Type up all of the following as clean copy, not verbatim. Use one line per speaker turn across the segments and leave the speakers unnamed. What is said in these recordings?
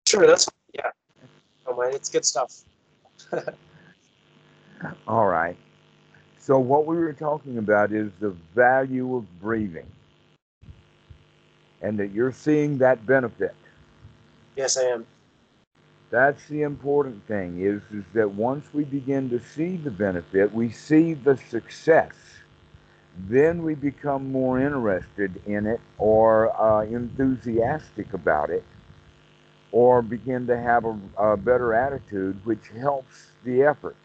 Sure, that's, yeah. Oh, man, it's good stuff.
All right. So what we were talking about is the value of breathing, and that you're seeing that benefit.
Yes, I am.
That's the important thing is that once we begin to see the benefit, we see the success, then we become more interested in it or enthusiastic about it or begin to have a better attitude, which helps the effort.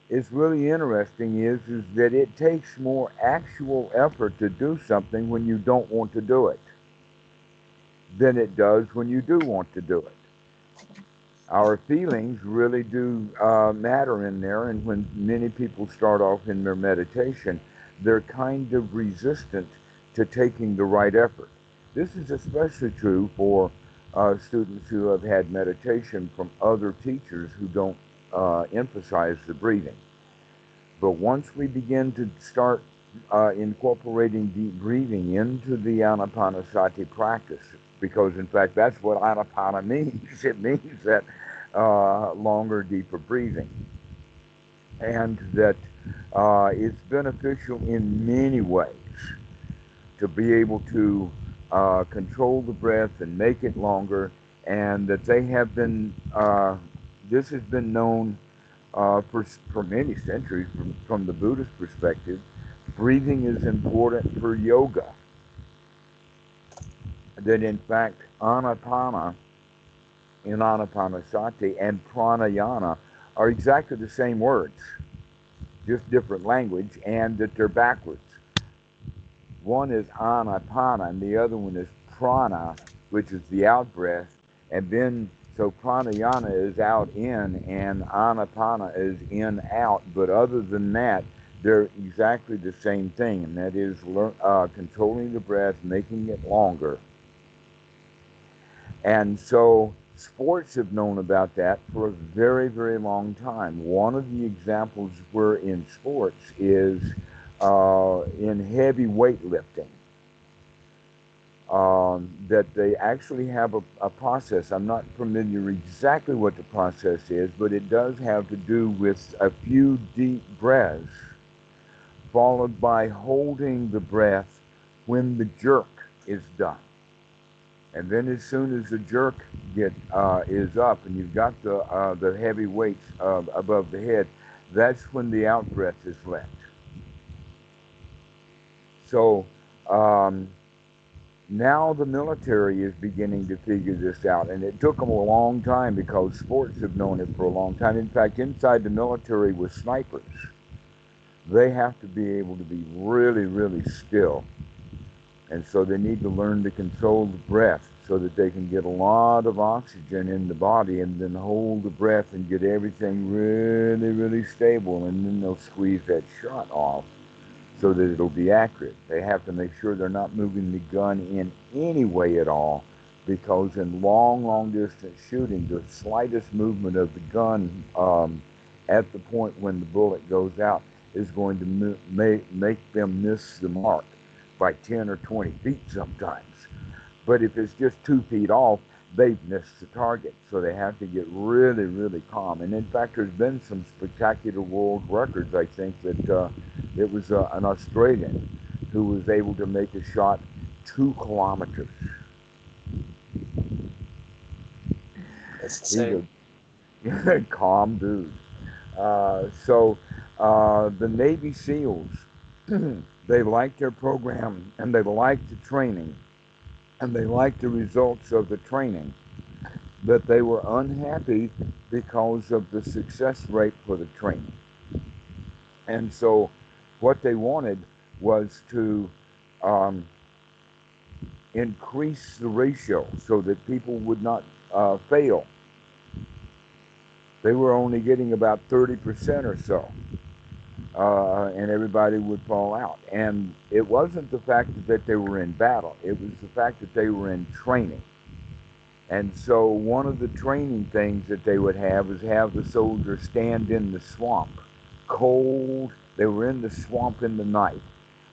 It's really interesting is that it takes more actual effort to do something when you don't want to do it than it does when you do want to do it. Our feelings really do matter in there, and when many people start off in their meditation, they're kind of resistant to taking the right effort. This is especially true for students who have had meditation from other teachers who don't emphasize the breathing. But once we begin to start incorporating deep breathing into the anapanasati practice, because in fact that's what anapana means. It means that longer, deeper breathing, and that it's beneficial in many ways to be able to control the breath and make it longer, and that they have been. This has been known for many centuries from the Buddhist perspective. Breathing is important for yoga. That in fact, anapana in anapanasati and pranayana are exactly the same words, just different language, and that they're backwards. One is anapana and the other one is prana, which is the out breath. And then, so pranayana is out in and anapana is in out. But other than that, they're exactly the same thing, and that is controlling the breath, making it longer. And so sports have known about that for a very, very long time. One of the examples where in sports is in heavy weightlifting. That they actually have a process. I'm not familiar exactly what the process is, but it does have to do with a few deep breaths, followed by holding the breath when the jerk is done. And then as soon as the jerk is up and you've got the heavy weights above the head, that's when the out breath is let. So um, now the military is beginning to figure this out, and it took them a long time because sports have known it for a long time. In fact, inside the military with snipers, they have to be able to be really, really still. And so they need to learn to control the breath so that they can get a lot of oxygen in the body and then hold the breath and get everything really, really stable. And then they'll squeeze that shot off so that it'll be accurate. They have to make sure they're not moving the gun in any way at all, because in long, long distance shooting, the slightest movement of the gun at the point when the bullet goes out is going to make them miss the mark by 10 or 20 feet sometimes. But if it's just 2 feet off, they've missed the target. So they have to get really, really calm. And in fact, there's been some spectacular world records. I think that it was an Australian who was able to make a shot 2 kilometers.
That's
He's
insane.
a calm dude. So the Navy SEALs, they liked their program and they liked the training and they liked the results of the training, but they were unhappy because of the success rate for the training. And so what they wanted was to um, increase the ratio so that people would not fail. They were only getting about 30% or so, and everybody would fall out. And it wasn't the fact that they were in battle, it was the fact that they were in training. And so one of the training things that they would have is have the soldiers stand in the swamp, cold. They were in the swamp in the night.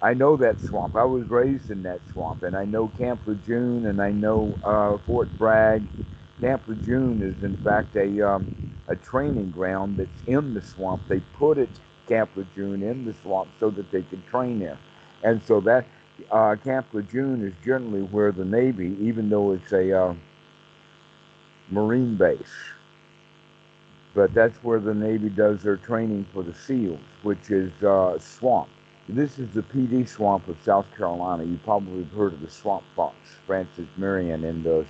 I know that swamp. I was raised in that swamp, and I know Camp Lejeune, and I know Fort Bragg, Camp Lejeune is in fact a training ground that's in the swamp. They put it, Camp Lejeune, in the swamp so that they could train there. And so that Camp Lejeune is generally where the Navy, even though it's a Marine base, but that's where the Navy does their training for the SEALs, which is swamp. This is the PD swamp of South Carolina. You probably have heard of the Swamp Fox, Francis Marion, in the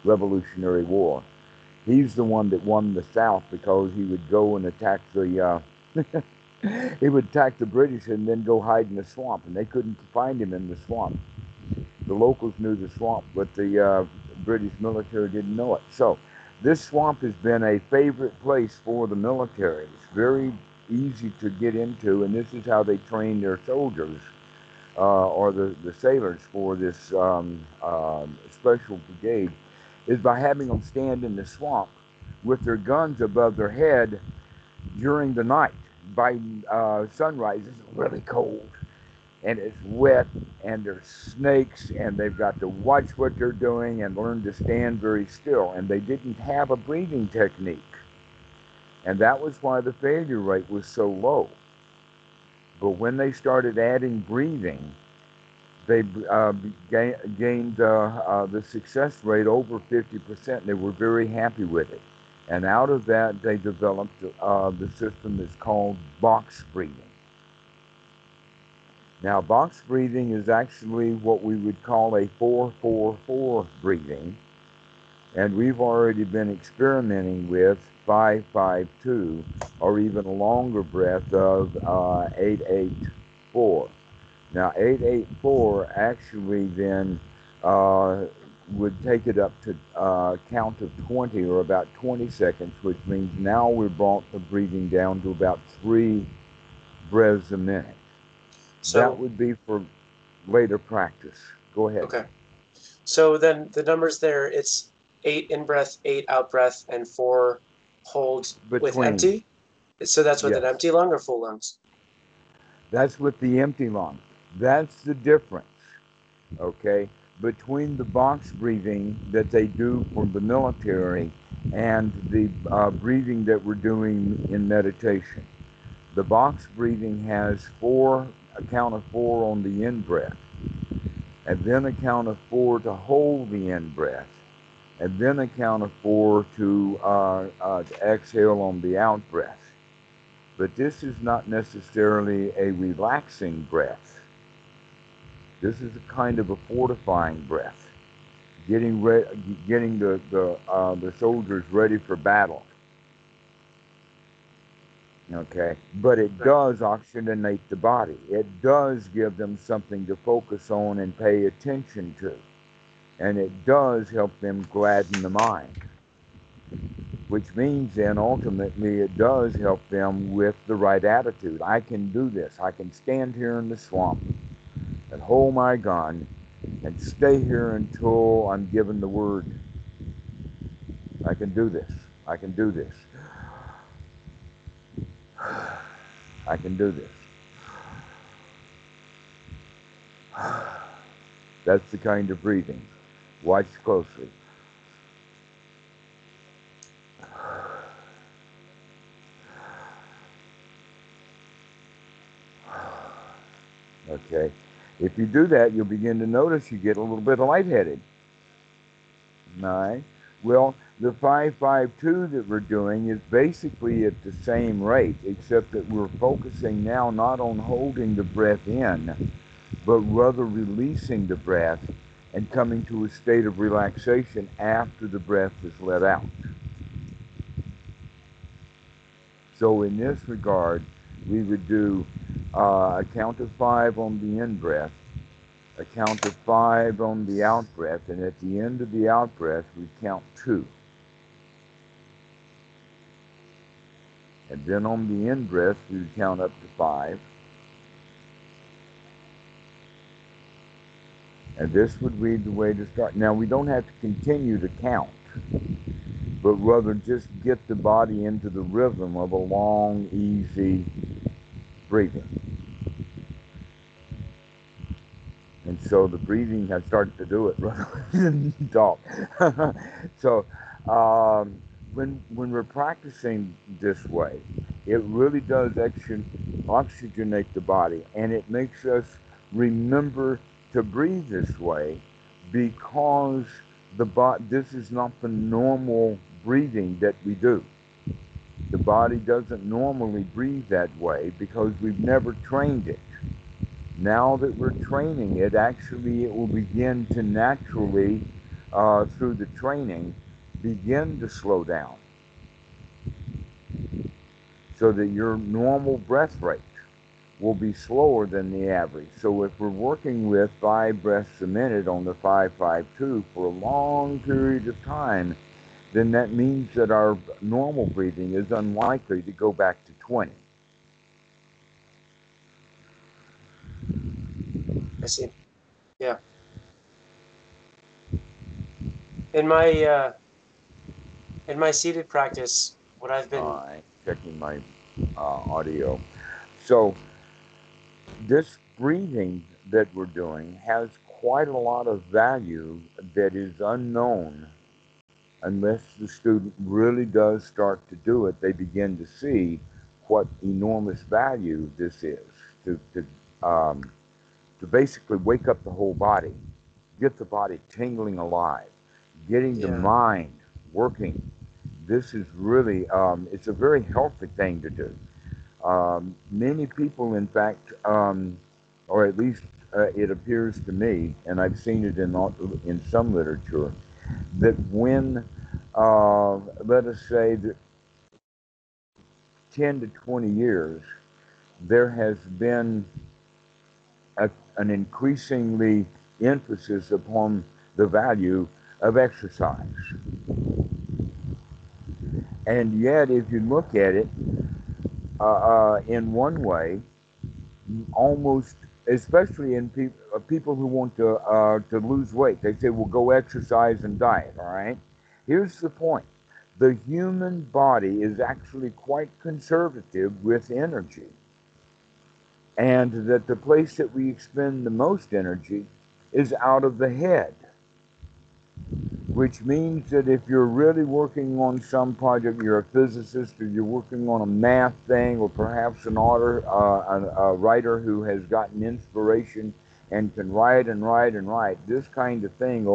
Revolutionary War. He's the one that won the South because he would go and attack the he would attack the British and then go hide in the swamp, and they couldn't find him in the swamp. The locals knew the swamp, but the British military didn't know it. So this swamp has been a favorite place for the military. It's very easy to get into, and this is how they train their soldiers or the sailors for this special brigade, is by having them stand in the swamp with their guns above their head during the night. By sunrise, it's really cold, and it's wet, and there's snakes, and they've got to watch what they're doing and learn to stand very still. And they didn't have a breathing technique. And that was why the failure rate was so low. But when they started adding breathing, they gained the success rate over 50%. They were very happy with it. And out of that, they developed the system that's called box breathing. Now, box breathing is actually what we would call a 4-4-4 breathing. And we've already been experimenting with 5-5-2, or even a longer breath of 8-8-4. Now, 8-8-4 actually then would take it up to a count of 20, or about 20 seconds, which means now we've brought the breathing down to about 3 breaths a minute. So that would be for later practice. Go ahead.
Okay. So then the numbers there, it's 8 in breath, 8 out breath, and 4 hold with empty. So that's with an empty lung or full lungs?
That's with the empty lung. That's the difference, okay, between the box breathing that they do for the military and the breathing that we're doing in meditation. The box breathing has a count of 4 on the in breath, and then a count of 4 to hold the in breath, and then a count of 4 to exhale on the out breath. But this is not necessarily a relaxing breath. This is a kind of a fortifying breath, getting the soldiers ready for battle. Okay, but it does oxygenate the body. It does give them something to focus on and pay attention to, and it does help them gladden the mind. Which means then ultimately it does help them with the right attitude. I can do this. I can stand here in the swamp and hold my gun and stay here until I'm given the word. I can do this. I can do this. I can do this. That's the kind of breathing. Watch closely. Okay. If you do that, you'll begin to notice you get a little bit lightheaded. All right. Well, the 5-5-2 that we're doing is basically at the same rate, except that we're focusing now not on holding the breath in, but rather releasing the breath and coming to a state of relaxation after the breath is let out. So in this regard, we would do a count of 5 on the in-breath, a count of 5 on the out-breath, and at the end of the out-breath, we count 2. And then on the in-breath, we would count up to 5. And this would be the way to start. Now, we don't have to continue to count, but rather just get the body into the rhythm of a long, easy breathing. And so the breathing, I started to do it rather than talk. So when we're practicing this way, it really does oxygenate the body, and it makes us remember to breathe this way, because this is not the normal breathing that we do. The body doesn't normally breathe that way because we've never trained it. Now that we're training it, actually it will begin to naturally, through the training, begin to slow down, so that your normal breath rate will be slower than the average. So if we're working with 5 breaths a minute on the 5-5-2 for a long period of time, then that means that our normal breathing is unlikely to go back to 20.
I see. Yeah. In my seated practice, what I've been
checking my audio. So this breathing that we're doing has quite a lot of value that is unknown unless the student really does start to do it. They begin to see what enormous value this is to basically wake up the whole body, get the body tingling alive, getting the mind working. This is really, it's a very healthy thing to do. Many people, in fact, or at least it appears to me, and I've seen it in some literature, that when, let us say, that 10 to 20 years, there has been an increasingly emphasis upon the value of exercise. And yet, if you look at it in one way, almost, especially in people who want to lose weight, they say, well, go exercise and diet, all right? Here's the point. The human body is actually quite conservative with energy. And that the place that we expend the most energy is out of the head. Which means that if you're really working on some project, you're a physicist, or you're working on a math thing, or perhaps a writer who has gotten inspiration and can write and write and write, this kind of thing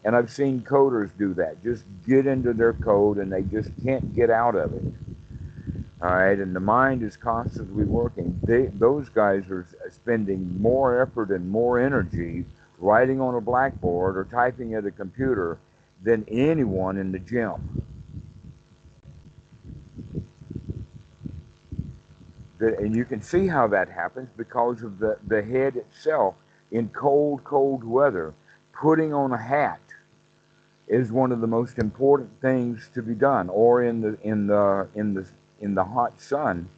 and I've seen coders do that, just get into their code and they just can't get out of it. All right, and the mind is constantly working. Those guys are spending more effort and more energy writing on a blackboard or typing at a computer than anyone in the gym. And you can see how that happens because of the head itself. In cold weather, putting on a hat is one of the most important things to be done. Or in the hot sun,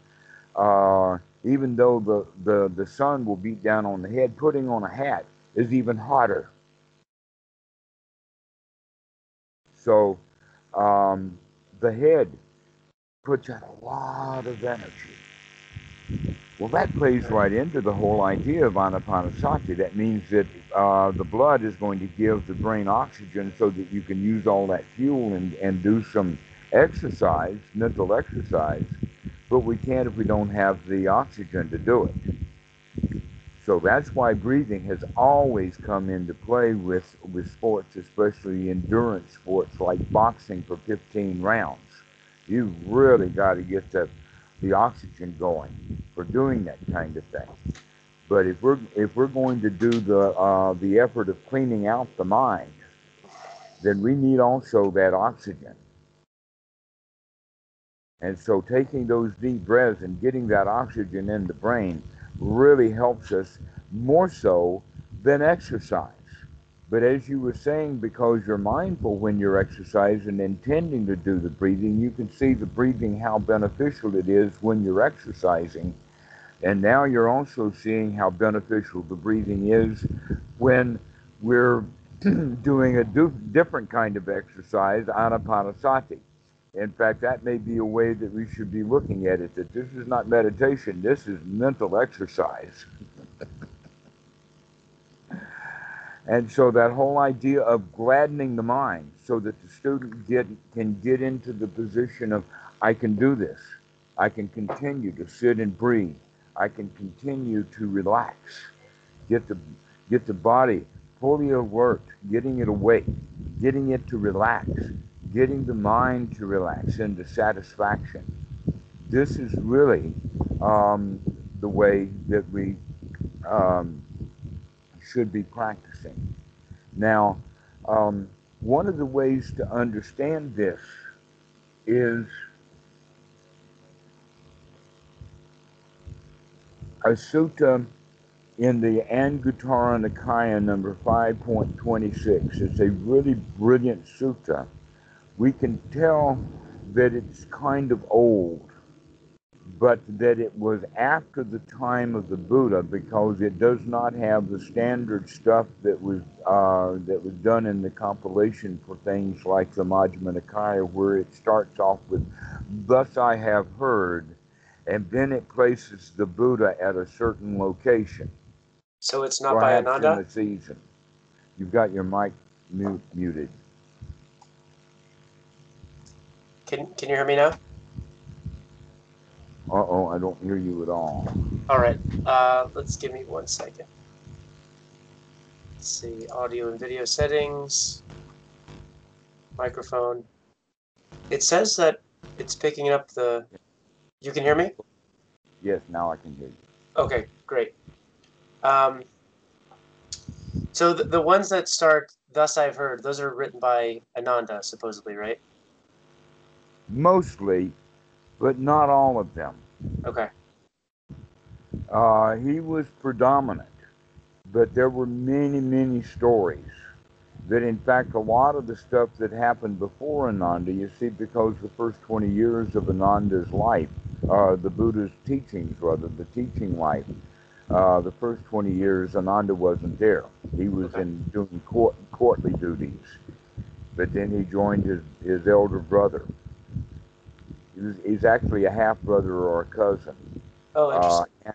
even though the sun will beat down on the head, putting on a hat is even hotter. So the head puts out a lot of energy. Well, that plays right into the whole idea of anapanasati. That means that the blood is going to give the brain oxygen so that you can use all that fuel and do some exercise, mental exercise, but we can't if we don't have the oxygen to do it. So that's why breathing has always come into play with sports, especially endurance sports like boxing for 15 rounds. You've really got to get the oxygen going for doing that kind of thing. But if we're going to do the effort of cleaning out the mind, then we need also that oxygen. And so taking those deep breaths and getting that oxygen in the brain really helps us more so than exercise. But as you were saying, because you're mindful when you're exercising and intending to do the breathing, you can see the breathing, how beneficial it is when you're exercising. And now you're also seeing how beneficial the breathing is when we're doing a different kind of exercise, anapanasati. In fact, that may be a way that we should be looking at it, that this is not meditation, this is mental exercise. And so that whole idea of gladdening the mind so that the student can get into the position of, I can do this. I can continue to sit and breathe. I can continue to relax. Get the body fully alert, getting it awake, getting it to relax, getting the mind to relax into satisfaction. This is really the way that we should be practicing. Now, one of the ways to understand this is a sutta in the Anguttara Nikaya number 5.26. It's a really brilliant sutta. We can tell that it's kind of old, but that it was after the time of the Buddha, because it does not have the standard stuff that was done in the compilation for things like the Majjhima Nikaya, where it starts off with, "Thus I have heard," and then it places the Buddha at a certain location.
So it's not by
Perhaps in
Ananda?
the season. You've got your mic muted.
Can you hear me now?
Uh-oh, I don't hear you at all.
All right. Let's give me 1 second. Let's see. Audio and video settings. Microphone. It says that it's picking up the... You can hear me?
Yes, now I can hear you.
Okay, great. So the ones that start, "Thus I've heard," those are written by Ananda, supposedly, right?
Mostly, but not all of them.
Okay.
He was predominant, but there were many, many stories that, in fact, a lot of the stuff that happened before Ananda, you see, because the first 20 years of Ananda's life, the Buddha's teachings, rather, the teaching life, the first 20 years, Ananda wasn't there. He was doing courtly duties, but then he joined his elder brother. He's actually a half-brother or a cousin.
Oh, interesting.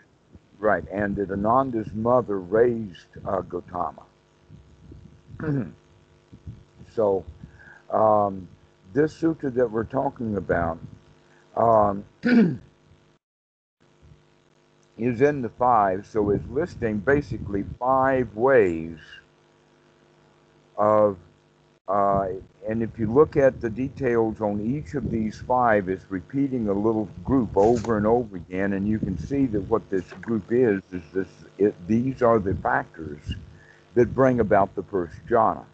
Right, and that Ananda's mother raised Gautama. So, this sutta that we're talking about is in the 5, so it's listing basically 5 ways of, and if you look at the details on each of these 5, it's repeating a little group over and over again, and you can see that what this group is these are the factors that bring about the first jhana.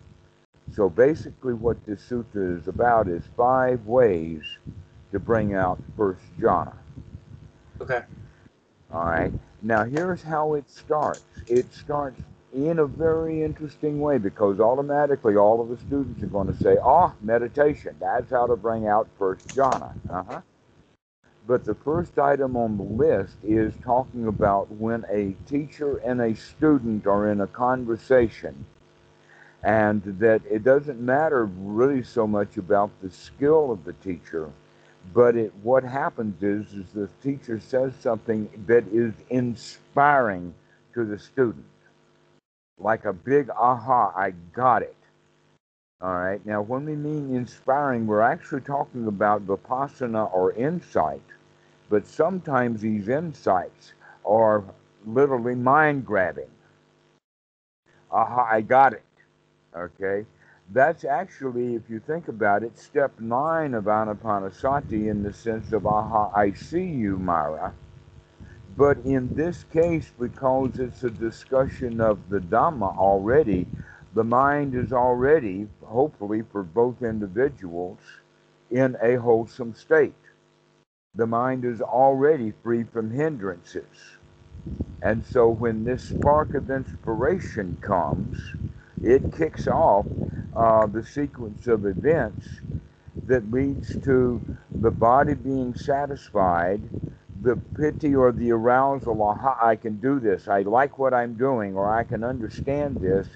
So basically what this sutta is about is 5 ways to bring out first jhana.
Okay.
All right. Now here's how it starts. It starts in a very interesting way, because automatically all of the students are going to say, "Oh, meditation, that's how to bring out first jhana." But the first item on the list is talking about when a teacher and a student are in a conversation, and that it doesn't matter really so much about the skill of the teacher, but what happens is the teacher says something that is inspiring to the student, like a big aha, I got it. All right. Now, when we mean inspiring, we're actually talking about vipassana or insight, but sometimes these insights are literally mind-grabbing. Aha, I got it. Okay. That's actually, if you think about it, step 9 of Anapanasati, in the sense of, aha, I see you, Mara. But in this case, because it's a discussion of the Dhamma already, the mind is already, hopefully for both individuals, in a wholesome state. The mind is already free from hindrances. And so when this spark of inspiration comes, it kicks off the sequence of events that leads to the body being satisfied, the piti or the arousal, aha, I can do this, I like what I'm doing, or I can understand this,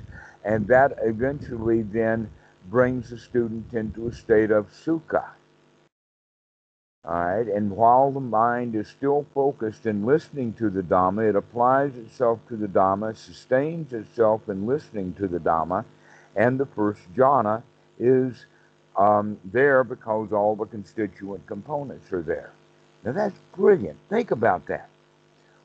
and that eventually then brings the student into a state of sukha. All right, and while the mind is still focused in listening to the Dhamma, it applies itself to the Dhamma, sustains itself in listening to the Dhamma, and the first jhana is there because all the constituent components are there. Now that's brilliant. Think about that.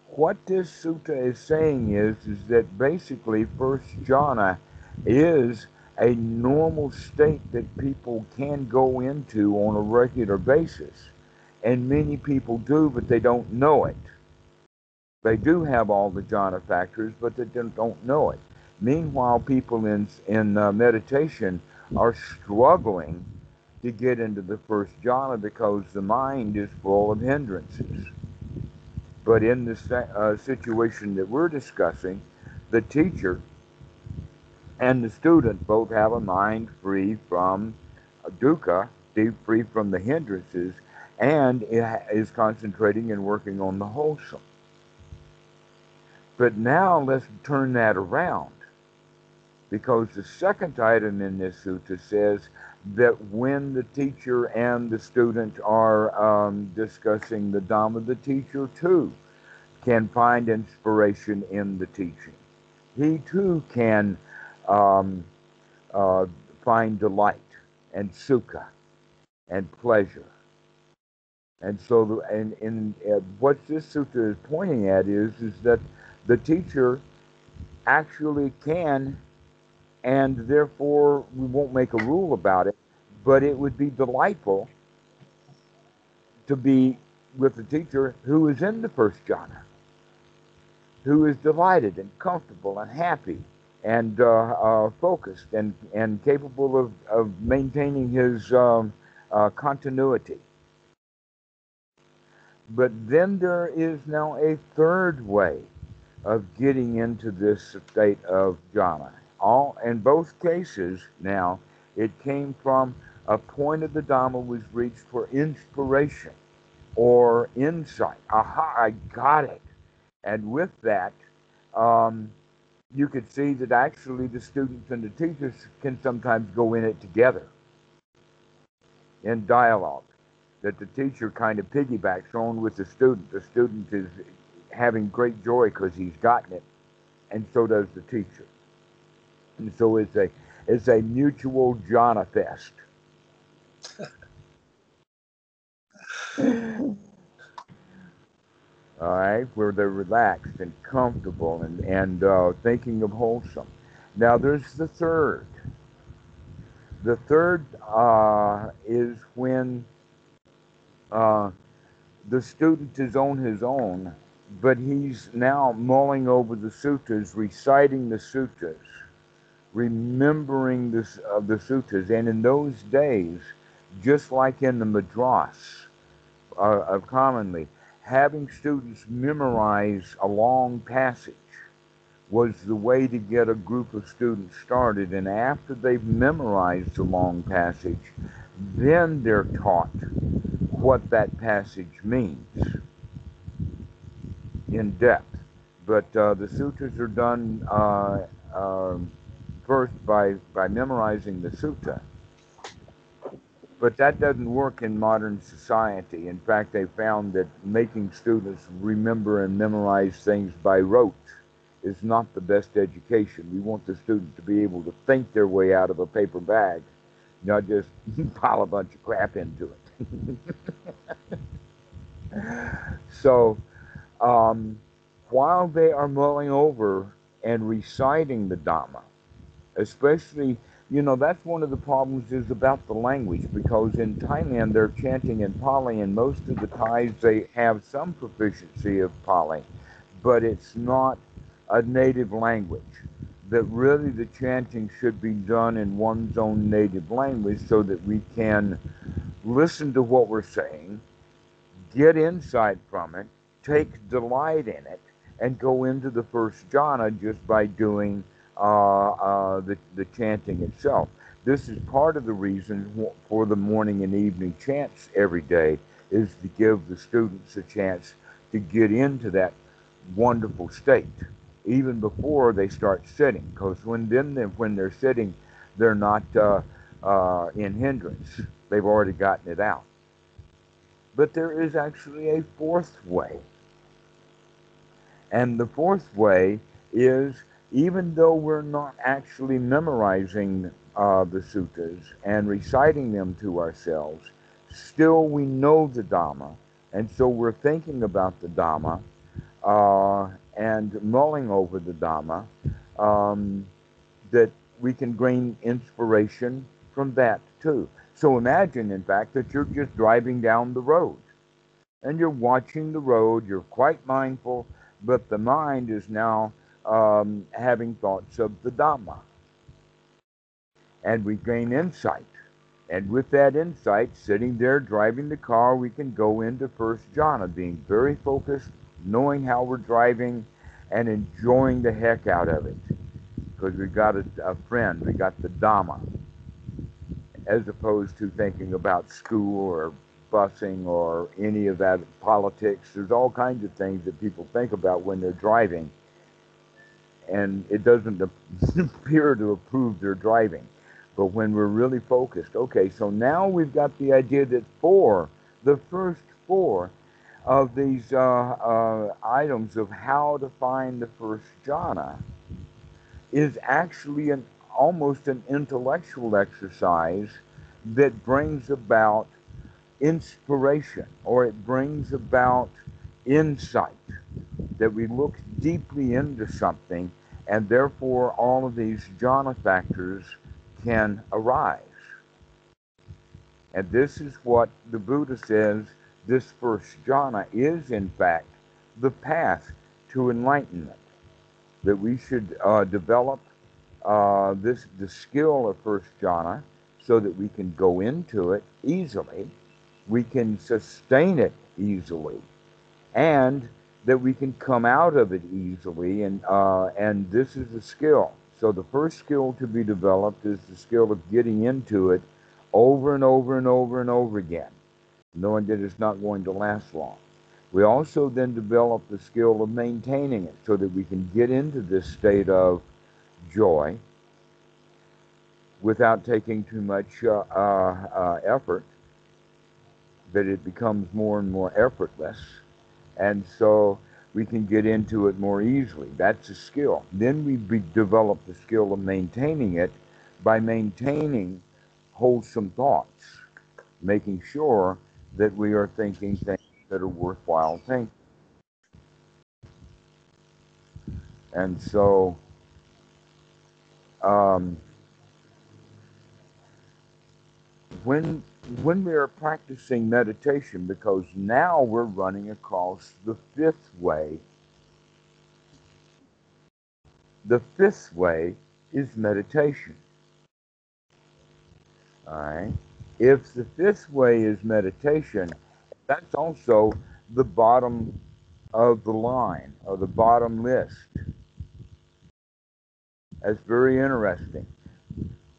What this sutta is saying is that basically first jhana is a normal state that people can go into on a regular basis. And many people do, but they don't know it. They do have all the jhana factors, but they don't know it. Meanwhile, people in meditation are struggling to get into the first jhana because the mind is full of hindrances. But in this situation that we're discussing, the teacher and the student both have a mind free from dukkha, free from the hindrances, and is concentrating and working on the wholesome. But now let's turn that around, because the second item in this sutta says that when the teacher and the student are discussing the Dhamma, the teacher too can find inspiration in the teaching. He too can find delight and sukha and pleasure. And so, what this sutta is pointing at is that the teacher actually can, and therefore we won't make a rule about it, but it would be delightful to be with the teacher who is in the first jhana, who is delighted and comfortable and happy and focused and capable of maintaining his continuity. But then there is now a third way of getting into this state of jhana. In both cases now, it came from a point of the Dhamma was reached for inspiration or insight. Aha, I got it. And with that, you could see that actually the students and the teachers can sometimes go in it together in dialogue, that the teacher kind of piggybacks on with the student. The student is having great joy because he's gotten it, and so does the teacher. And so it's a mutual jhana fest. All right, where they're relaxed and comfortable and thinking of wholesome. Now there's the third. The third is when the student is on his own, but he's now mulling over the suttas, reciting the suttas, remembering the suttas. And in those days, just like in the madras commonly, having students memorize a long passage was the way to get a group of students started. And after they've memorized the long passage, then they're taught what that passage means in depth. But the sutras are done first by memorizing the sutta. But that doesn't work in modern society. In fact, they found that making students remember and memorize things by rote is not the best education. We want the student to be able to think their way out of a paper bag, not just pile a bunch of crap into it. So, while they are mulling over and reciting the Dhamma, especially, that's one of the problems is about the language, because in Thailand they're chanting in Pali, and most of the Thais, they have some proficiency of Pali, but it's not a native language. That really the chanting should be done in one's own native language so that we can listen to what we're saying, get insight from it, take delight in it, and go into the first jhana just by doing the chanting itself. This is part of the reason for the morning and evening chants every day, is to give the students a chance to get into that wonderful state, even before they start sitting, because when they're sitting, they're not in hindrance. They've already gotten it out. But there is actually a fourth way. And the fourth way is, even though we're not actually memorizing the suttas and reciting them to ourselves, still we know the Dhamma, and so we're thinking about the Dhamma and mulling over the Dhamma, that we can gain inspiration from that too. So imagine, in fact, that you're just driving down the road and you're watching the road, you're quite mindful, but the mind is now having thoughts of the Dhamma. And we gain insight. And with that insight, sitting there driving the car, we can go into first jhana, being very focused, knowing how we're driving, and enjoying the heck out of it. Because we got a friend, we got the Dhamma, as opposed to thinking about school or busing or any of that, politics. There's all kinds of things that people think about when they're driving, and it doesn't appear to approve their driving. But when we're really focused, okay, so now we've got the idea that the first four of these items of how to find the first jhana is actually almost an intellectual exercise that brings about inspiration, or it brings about insight, that we look deeply into something, and therefore all of these jhana factors can arise. And this is what the Buddha says, this first jhana is in fact the path to enlightenment, that we should develop the skill of first jhana so that we can go into it easily, we can sustain it easily, and that we can come out of it easily. And this is a skill. So the first skill to be developed is the skill of getting into it over and over and over and over again, knowing that it's not going to last long. We also then develop the skill of maintaining it so that we can get into this state of joy without taking too much effort, that it becomes more and more effortless. And so we can get into it more easily. That's a skill. Then we develop the skill of maintaining it by maintaining wholesome thoughts, making sure that we are thinking things that are worthwhile thinking. And so when we are practicing meditation, because now we're running across the fifth way. The fifth way is meditation. All right. If the fifth way is meditation, that's also the bottom of the line, or the bottom list. That's very interesting.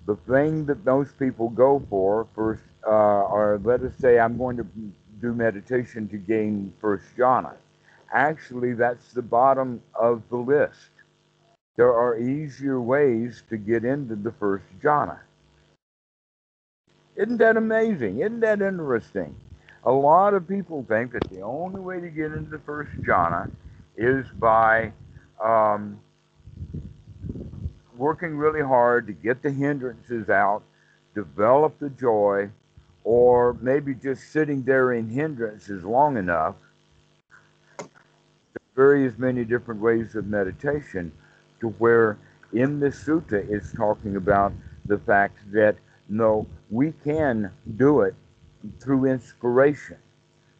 The thing that those people go for first, or let us say, I'm going to do meditation to gain first jhana. Actually, that's the bottom of the list. There are easier ways to get into the first jhana. Isn't that amazing? Isn't that interesting? A lot of people think that the only way to get into the first jhana is by working really hard to get the hindrances out, develop the joy, or maybe just sitting there in hindrances long enough. Various many different ways of meditation, to where in this sutta it's talking about the fact that no, we can do it through inspiration.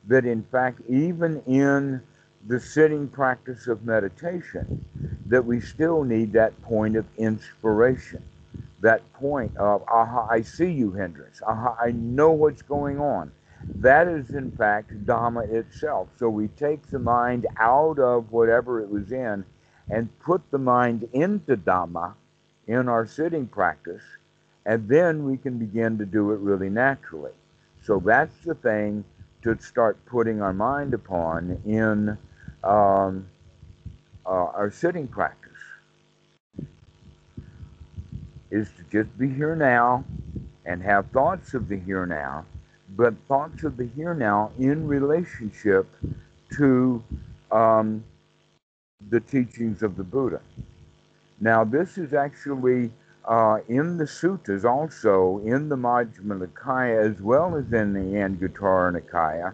That in fact, even in the sitting practice of meditation, that we still need that point of inspiration, that point of, aha, I see you, hindrance, aha, I know what's going on. That is in fact Dhamma itself. So we take the mind out of whatever it was in and put the mind into Dhamma in our sitting practice, and then we can begin to do it really naturally. So that's the thing to start putting our mind upon in our sitting practice, is to just be here now and have thoughts of the here now, but thoughts of the here now in relationship to the teachings of the Buddha. Now, this is actually in the suttas, also in the Majjhima Nikaya, as well as in the Anguttara Nikaya.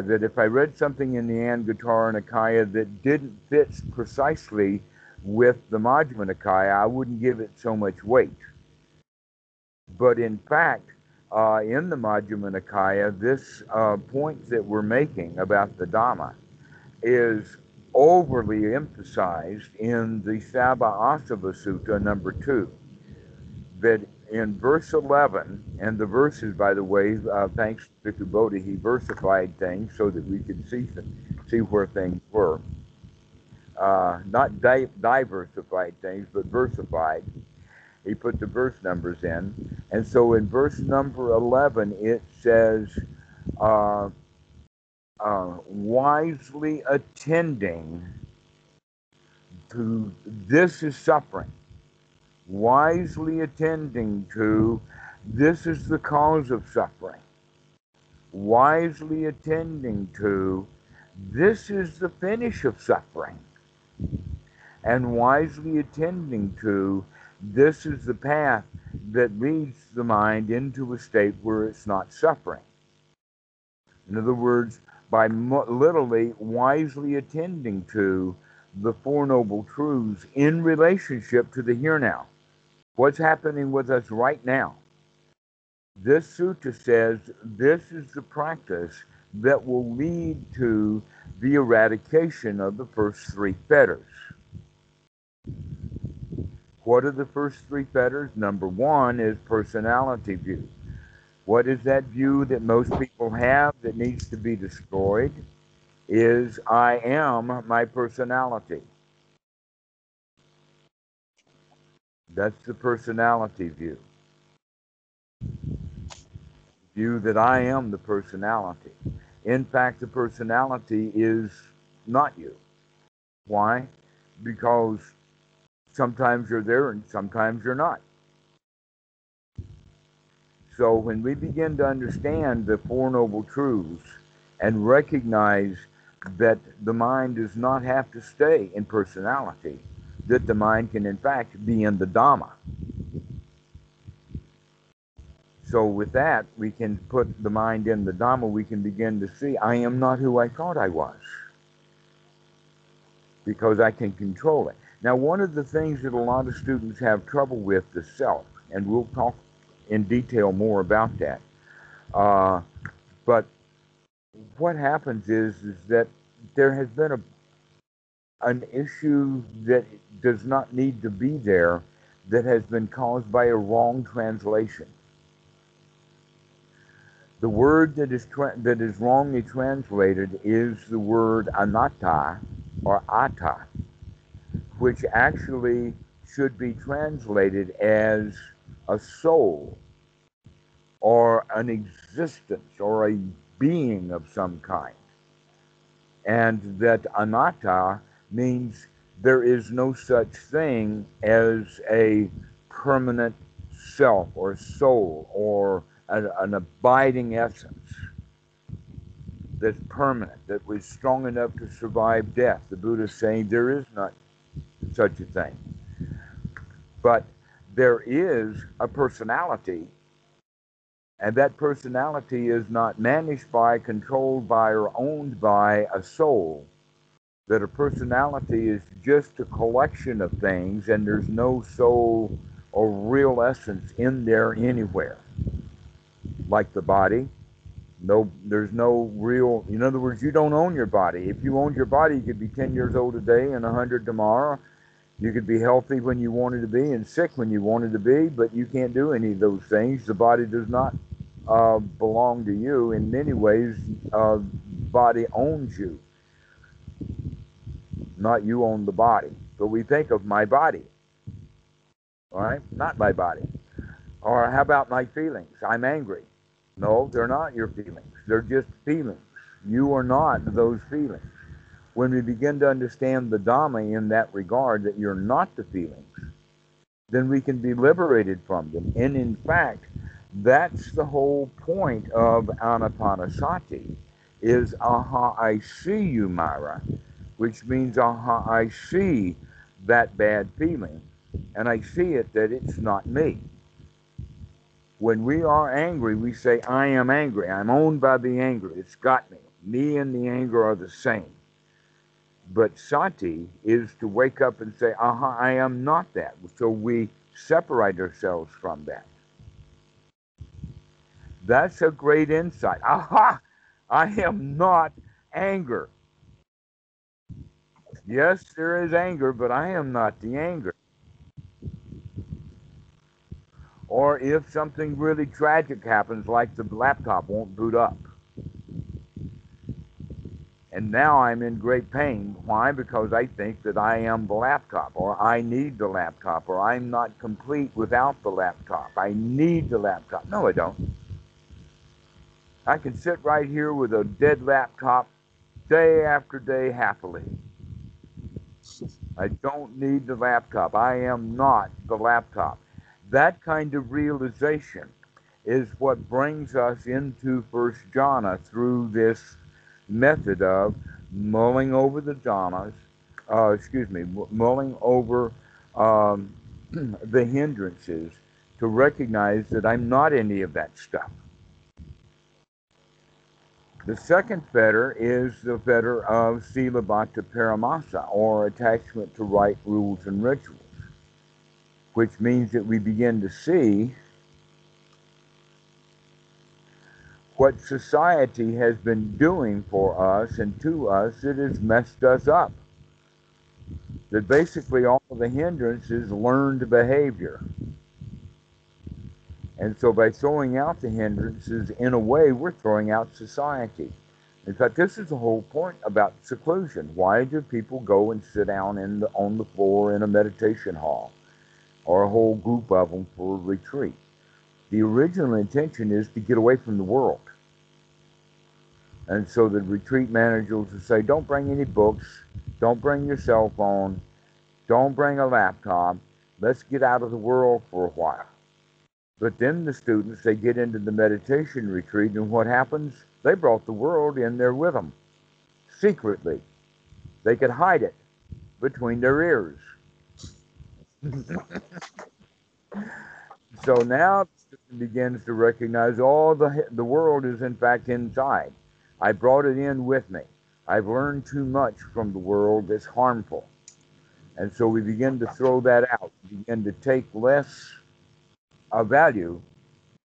That if I read something in the Anguttara Nikaya that didn't fit precisely with the Majjhima Nikaya, I wouldn't give it so much weight. But in fact, in the Majjhima Nikaya, this point that we're making about the Dhamma is overly emphasized in the Sabha Asava Sutta number 2. That in verse 11, and the verses, by the way, thanks to Bhikkhu Bodhi, he versified things so that we could see where things were. Not diversified things, but versified. He put the verse numbers in. And so in verse number 11, it says, wisely attending to this is suffering. Wisely attending to this is the cause of suffering. Wisely attending to this is the finish of suffering. And wisely attending to this is the path that leads the mind into a state where it's not suffering. In other words, by literally wisely attending to the Four Noble Truths in relationship to the here now. What's happening with us right now? This sutta says this is the practice that will lead to the eradication of the first three fetters. What are the first three fetters? Number one is personality view. What is that view that most people have that needs to be destroyed? Is I am my personality. That's the personality view. View that I am the personality. In fact, the personality is not you. Why? Because sometimes you're there and sometimes you're not. So when we begin to understand the Four Noble Truths and recognize that the mind does not have to stay in personality, that the mind can in fact be in the Dhamma. So with that, we can put the mind in the Dhamma, we can begin to see, I am not who I thought I was. Because I can control it. Now, one of the things that a lot of students have trouble with is self, and we'll talk in detail more about that. But what happens is that there has been an issue that does not need to be there that has been caused by a wrong translation. The word that is wrongly translated is the word anatta or atta, which actually should be translated as a soul or an existence or a being of some kind. And that anatta means there is no such thing as a permanent self or soul or an abiding essence that's permanent, that was strong enough to survive death. The Buddha is saying there is not such a thing. But there is a personality, and that personality is not managed by, controlled by, or owned by a soul. That a personality is just a collection of things, and there's no soul or real essence in there anywhere. Like the body, there's no real, in other words, you don't own your body. If you owned your body, you could be 10 years old today and 100 tomorrow. You could be healthy when you wanted to be and sick when you wanted to be, but you can't do any of those things. The body does not belong to you. In many ways, body owns you. Not you own the body. But we think of my body, all right? Not my body. Or how about my feelings? I'm angry. No, they're not your feelings. They're just feelings. You are not those feelings. When we begin to understand the Dhamma in that regard, that you're not the feelings, then we can be liberated from them. And in fact, That's the whole point of anapanasati, is aha, I see you, Myra, which means aha, I see that bad feeling, and I see it that it's not me. When we are angry, we say, I am angry. I'm owned by the anger. It's got me. Me and the anger are the same. But sati is to wake up and say, aha, I am not that. So we separate ourselves from that. That's a great insight. Aha, I am not anger. Yes, there is anger, but I am not the anger. Or if something really tragic happens, like the laptop won't boot up, and now I'm in great pain. Why? Because I think that I am the laptop, or I need the laptop, or I'm not complete without the laptop. I need the laptop. No, I don't. I can sit right here with a dead laptop day after day happily. I don't need the laptop. I am not the laptop. That kind of realization is what brings us into first jhana through this method of mulling over the jhanas, mulling over the hindrances to recognize that I'm not any of that stuff. The second fetter is the fetter of silabhata paramasa, or attachment to right rules and rituals, which means that we begin to see what society has been doing for us and to us that has messed us up. That basically all of the hindrance is learned behavior. And so by throwing out the hindrances, in a way, we're throwing out society. In fact, this is the whole point about seclusion. Why do people go and sit down on the floor in a meditation hall, or a whole group of them for a retreat? The original intention is to get away from the world. And so the retreat managers will say, don't bring any books, don't bring your cell phone, don't bring a laptop, let's get out of the world for a while. But then the students, they get into the meditation retreat, and what happens? They brought the world in there with them, secretly. They could hide it between their ears. So now the student begins to recognize all the world is in fact inside. I brought it in with me. I've learned too much from the world that's harmful. And so we begin to throw that out, we begin to take less value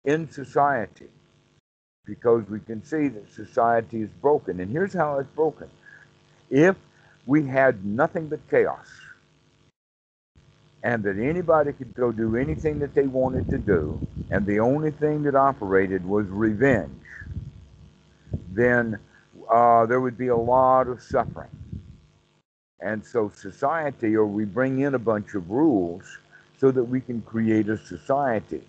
in society, because we can see that society is broken. And here's how it's broken. If we had nothing but chaos, and that anybody could go do anything that they wanted to do, and the only thing that operated was revenge, then there would be a lot of suffering. And so society, or we bring in a bunch of rules so that we can create a society,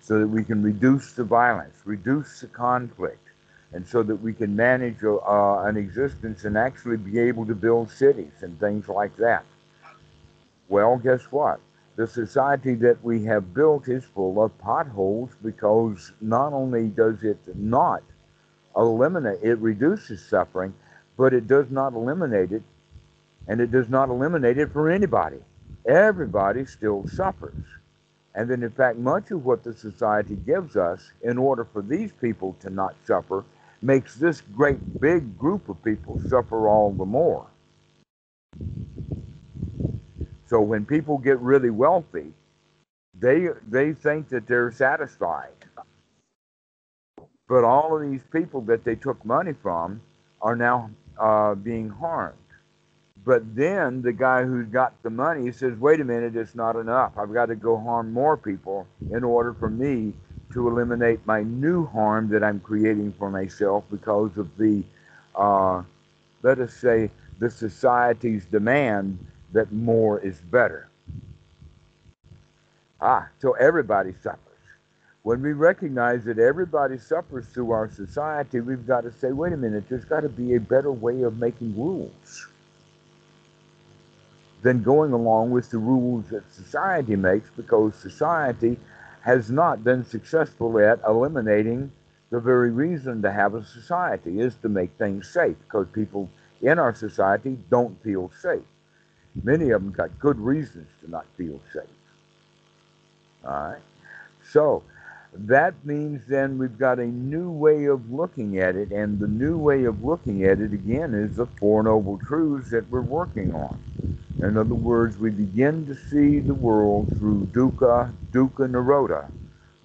so that we can reduce the violence, reduce the conflict, and so that we can manage an existence and actually be able to build cities and things like that. Well, guess what? The society that we have built is full of potholes, because not only does it not eliminate, it reduces suffering, but it does not eliminate it, and it does not eliminate it for anybody. Everybody still suffers. And then, in fact, much of what the society gives us, in order for these people to not suffer, makes this great big group of people suffer all the more. So when people get really wealthy, they think that they're satisfied. But all of these people that they took money from are now being harmed. But then the guy who's got the money says, wait a minute, it's not enough. I've got to go harm more people in order for me to eliminate my new harm that I'm creating for myself because of the, let us say, the society's demand that more is better. So everybody suffers. When we recognize that everybody suffers through our society, we've got to say, wait a minute, there's got to be a better way of making rules than going along with the rules that society makes, because society has not been successful at eliminating the very reason to have a society, is to make things safe, because people in our society don't feel safe. Many of them got good reasons to not feel safe. All right? So that means then we've got a new way of looking at it, and the new way of looking at it, again, is the Four Noble Truths that we're working on. In other words, we begin to see the world through dukkha, dukkha nirodha,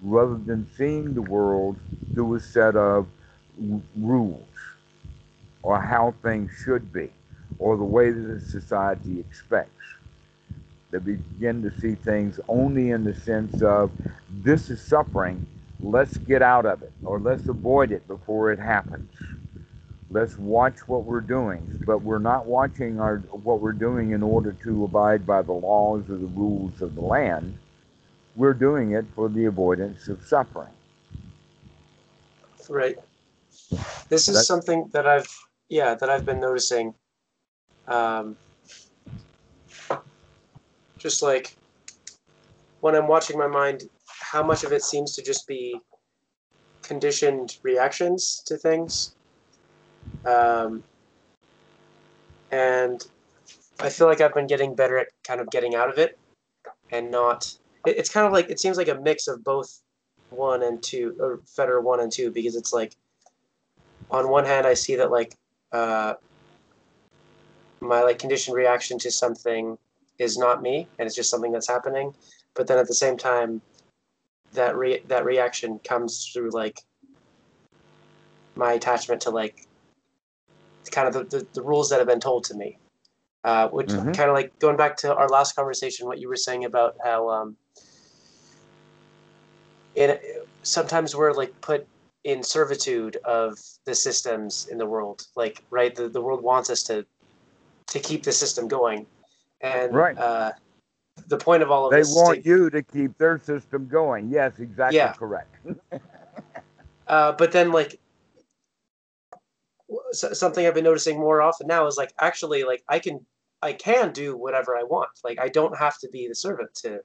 rather than seeing the world through a set of rules, or how things should be, or the way that a society expects. That we begin to see things only in the sense of, this is suffering, let's get out of it, or let's avoid it before it happens. Let's watch what we're doing, but we're not watching what we're doing in order to abide by the laws or the rules of the land. We're doing it for the avoidance of suffering.
Right. This is something that I've been noticing. Just like when I'm watching my mind, how much of it seems to just be conditioned reactions to things. And I feel like I've been getting better at kind of getting out of it, and not. It's kind of like, it seems like a mix of both 1 and 2, or Federer 1 and 2, because it's like, on one hand, I see that like my like conditioned reaction to something is not me, and it's just something that's happening. But then at the same time, that reaction comes through like my attachment to like kind of the rules that have been told to me. Which kind of like going back to our last conversation, what you were saying about how sometimes we're like put in servitude of the systems in the world. Like, right, the world wants us to keep the system going, and the point of all of this,
they want you to keep their system going. Yes, exactly, correct.
But then like something I've been noticing more often now is like, actually, like I can do whatever I want. Like, I don't have to be the servant to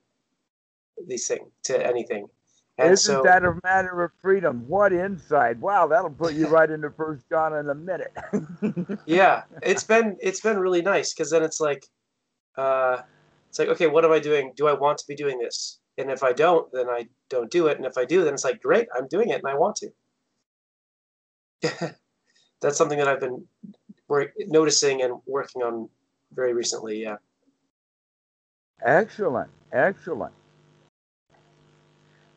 these things, to anything. And
isn't that a matter of freedom? What insight! Wow, that'll put you right into First Jhana in a minute.
Yeah, it's been really nice, because then it's like okay, what am I doing? Do I want to be doing this? And if I don't, then I don't do it. And if I do, then it's like, great, I'm doing it and I want to. That's something that I've been noticing and working on very recently. Yeah.
Excellent, excellent.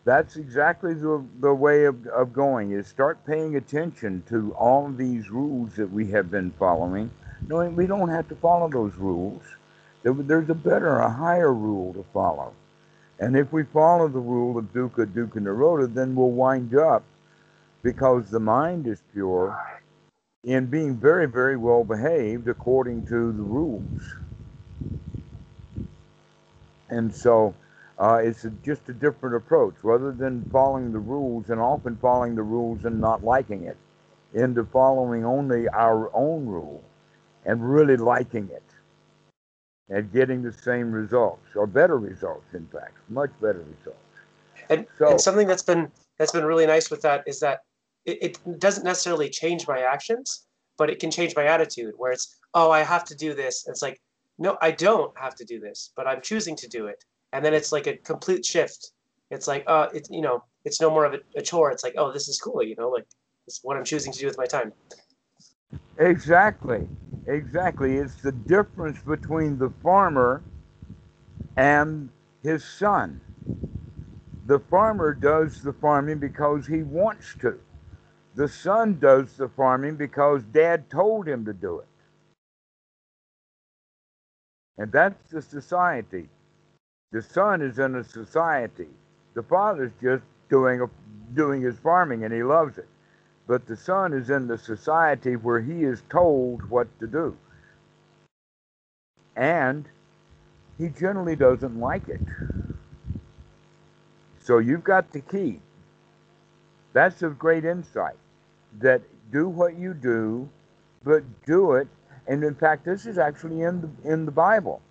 That's exactly the way of going, is start paying attention to all of these rules that we have been following, knowing we don't have to follow those rules. There's a higher rule to follow. And if we follow the rule of dukkha, dukkha nirodha, then we'll wind up, because the mind is pure, in being very, very well behaved according to the rules. And so it's just a different approach, rather than following the rules, and often following the rules and not liking it, into following only our own rule and really liking it and getting the same results, or better results, in fact, much better results.
And something that's been really nice with that is that it doesn't necessarily change my actions, but it can change my attitude, where it's, oh, I have to do this. And it's like, no, I don't have to do this, but I'm choosing to do it. And then it's like a complete shift. It's like, it's no more of a chore. It's like, oh, this is cool, like it's what I'm choosing to do with my time.
Exactly. It's the difference between the farmer and his son. The farmer does the farming because he wants to. The son does the farming because dad told him to do it. And that's the society. The son is in a society. The father's just doing his farming, and he loves it. But the son is in the society where he is told what to do. And he generally doesn't like it. So you've got the key. That's a great insight. That do what you do, but do it. And in fact, this is actually in the Bible.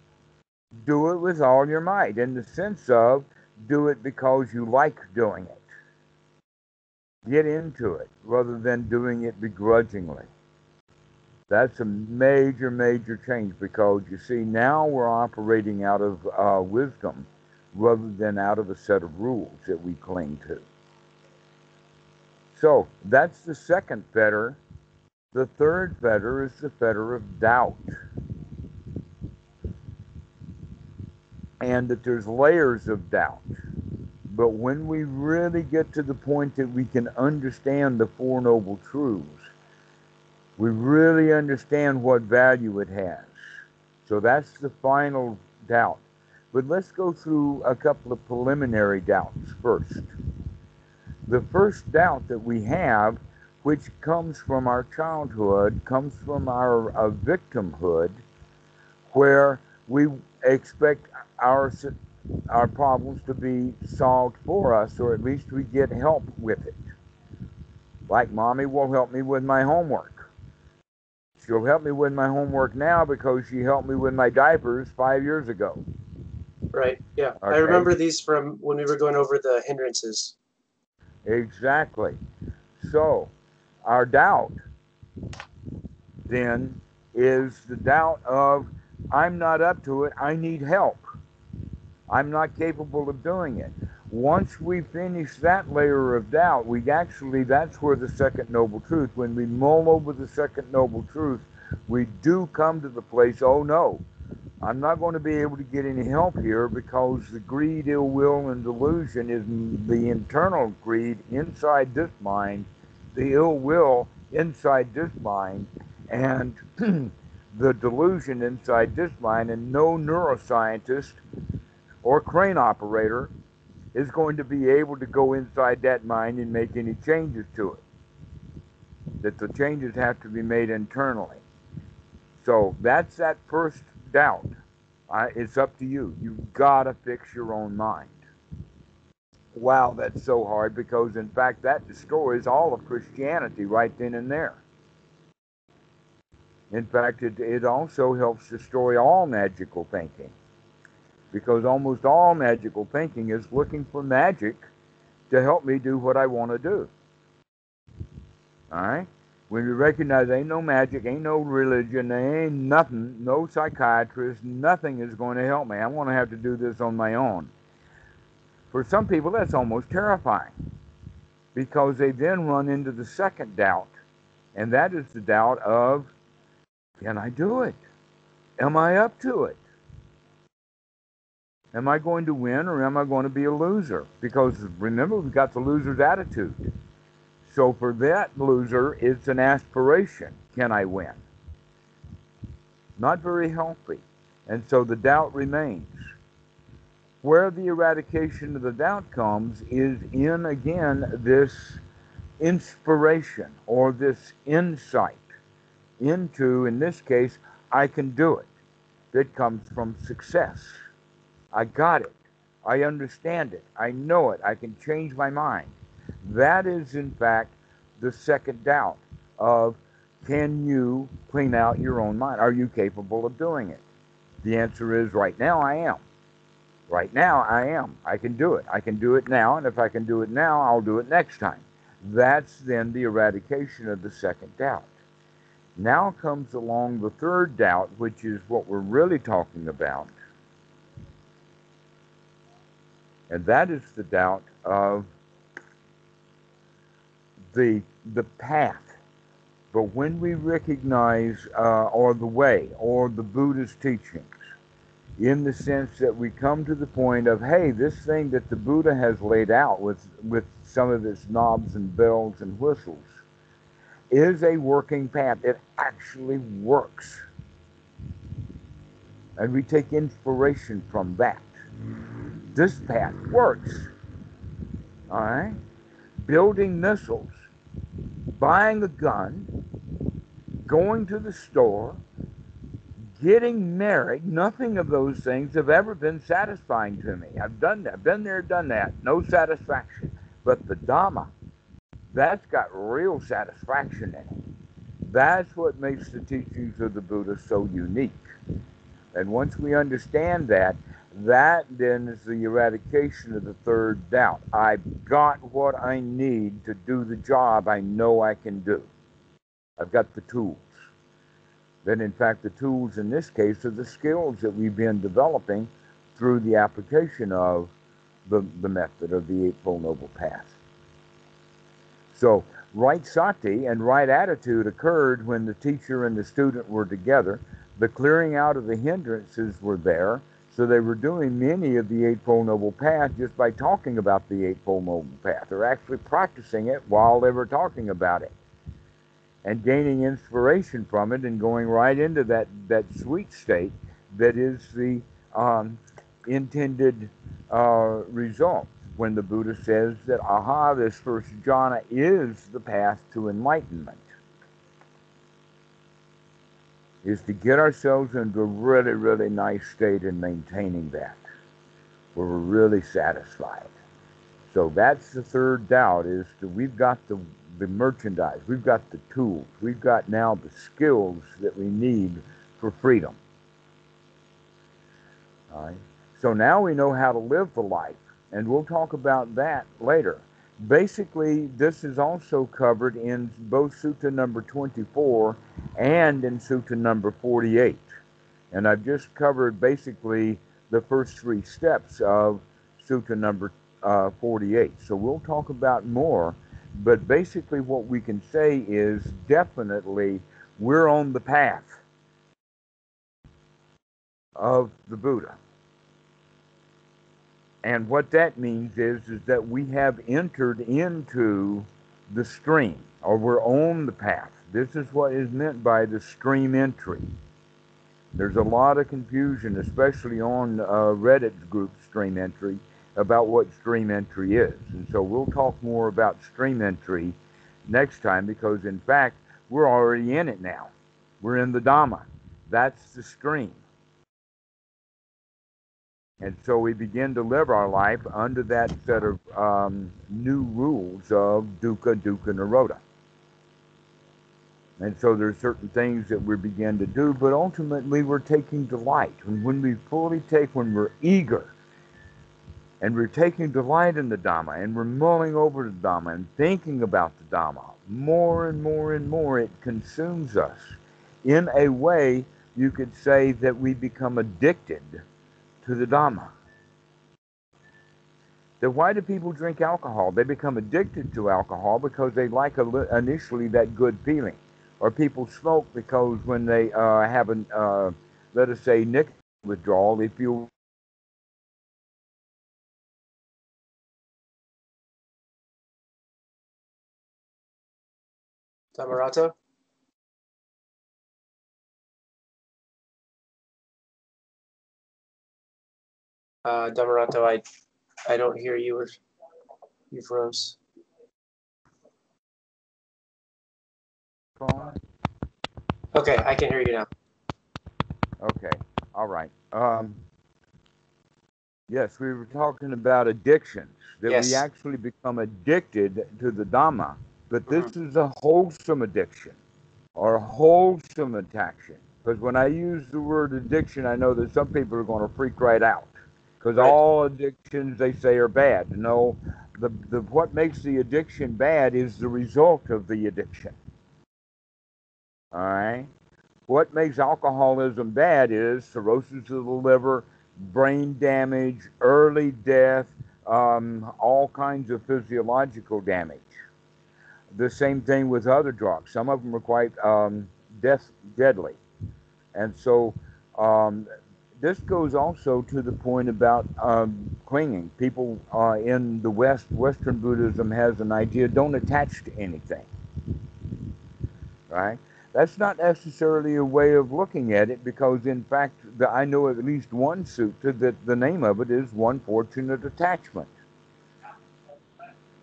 Do it with all your might, in the sense of Do it because you like doing it. Get into it rather than doing it begrudgingly. That's a major, major change, because you see, now we're operating out of wisdom rather than out of a set of rules that we cling to. So that's the second fetter. The third fetter is the fetter of doubt. And that there's layers of doubt. But when we really get to the point that we can understand the Four Noble Truths, we really understand what value it has. So that's the final doubt. But let's go through a couple of preliminary doubts first. The first doubt that we have, which comes from our childhood, comes from our victimhood, where we expect our problems to be solved for us, or at least we get help with it. Like, mommy will help me with my homework. She'll help me with my homework now because she helped me with my diapers 5 years ago.
Right, yeah.
Okay.
I remember these from when we were going over the hindrances.
Exactly. So, our doubt then is the doubt of, I'm not up to it, I need help. I'm not capable of doing it. Once we finish that layer of doubt, that's where the second noble truth, when we mull over the second noble truth, we do come to the place, oh no, I'm not going to be able to get any help here, because the greed, ill will, and delusion is the internal greed inside this mind, the ill will inside this mind, and the delusion inside this mind, and no neuroscientist or crane operator is going to be able to go inside that mind and make any changes to it. That the changes have to be made internally. So that's that first doubt. It's up to you. You've got to fix your own mind. Wow, that's so hard, because in fact that destroys all of Christianity right then and there. In fact, it also helps destroy all magical thinking, because almost all magical thinking is looking for magic to help me do what I want to do. All right? When we recognize ain't no magic, ain't no religion, there ain't nothing, no psychiatrist, nothing is going to help me. I'm going to have to do this on my own. For some people, that's almost terrifying, because they then run into the second doubt, and that is the doubt of, can I do it? Am I up to it? Am I going to win, or am I going to be a loser? Because remember, we've got the loser's attitude. So for that loser, it's an aspiration. Can I win? Not very healthy. And so the doubt remains. Where the eradication of the doubt comes is in, again, this inspiration or this insight into, in this case, I can do it. That comes from success. I got it. I understand it. I know it. I can change my mind. That is, in fact, the second doubt of, can you clean out your own mind? Are you capable of doing it? The answer is, right now I am. Right now I am. I can do it. I can do it now, and if I can do it now, I'll do it next time. That's then the eradication of the second doubt. Now comes along the third doubt, which is what we're really talking about. And that is the doubt of the path. But when we recognize, or the way, or the Buddha's teachings, in the sense that we come to the point of, hey, this thing that the Buddha has laid out with some of its knobs and bells and whistles is a working path. It actually works. And we take inspiration from that. This path works. All right? Building missiles, buying a gun, going to the store, getting married, nothing of those things have ever been satisfying to me. I've done that, been there, done that, no satisfaction. But the Dhamma, that's got real satisfaction in it. That's what makes the teachings of the Buddha so unique. And once we understand that, That then is the eradication of the third doubt. I've got what I need to do the job I know I can do. I've got the tools. Then, in fact, the tools in this case are the skills that we've been developing through the application of the method of the Eightfold Noble Path. So, right sati and right attitude occurred when the teacher and the student were together. The clearing out of the hindrances were there. So they were doing many of the Eightfold Noble Path just by talking about the Eightfold Noble Path. They're actually practicing it while they were talking about it and gaining inspiration from it and going right into that sweet state that is the intended result when the Buddha says that, aha, this first jhana is the path to enlightenment. Is to get ourselves into a really, really nice state in maintaining that, where we're really satisfied. So that's the third doubt, is that we've got the merchandise, we've got the tools, we've got now the skills that we need for freedom. All right? So now we know how to live the life, and we'll talk about that later. Basically, this is also covered in both Sutta number 24 and in Sutta number 48. And I've just covered basically the first three steps of Sutta number 48. So we'll talk about more, but basically what we can say is definitely we're on the path of the Buddha. And what that means is that we have entered into the stream, or we're on the path. This is what is meant by the stream entry. There's a lot of confusion, especially on Reddit's group Stream Entry, about what stream entry is. And so we'll talk more about stream entry next time, because in fact, we're already in it now. We're in the Dhamma. That's the stream. And so we begin to live our life under that set of new rules of dukkha, dukkha, nirodha. And so there's certain things that we begin to do, but ultimately we're taking delight. And when we fully take, when we're eager, and we're taking delight in the Dhamma, and we're mulling over the Dhamma and thinking about the Dhamma, more and more and more it consumes us. In a way, you could say that we become addicted to the Dhamma. Then why do people drink alcohol? They become addicted to alcohol because they like initially that good feeling. Or people smoke because when they have let us say, nicotine withdrawal, they feel
Dhammarato? Dhammarato, I don't hear you, or you froze. Okay, I can hear you now.
Okay, all right. Yes, we were talking about addictions, that
Yes.
we actually become addicted to the Dhamma. But this is a wholesome addiction, or a wholesome attraction. Because when I use the word addiction, I know that some people are going to freak right out. Because
Right.
all addictions, they say, are bad. No, what makes the addiction bad is the result of the addiction. All right? What makes alcoholism bad is cirrhosis of the liver, brain damage, early death, all kinds of physiological damage. The same thing with other drugs. Some of them are quite deadly. And so this goes also to the point about clinging. People in the Western Buddhism has an idea, don't attach to anything, right? That's not necessarily a way of looking at it, because in fact, I know at least one sutta that the name of it is One Fortunate Attachment.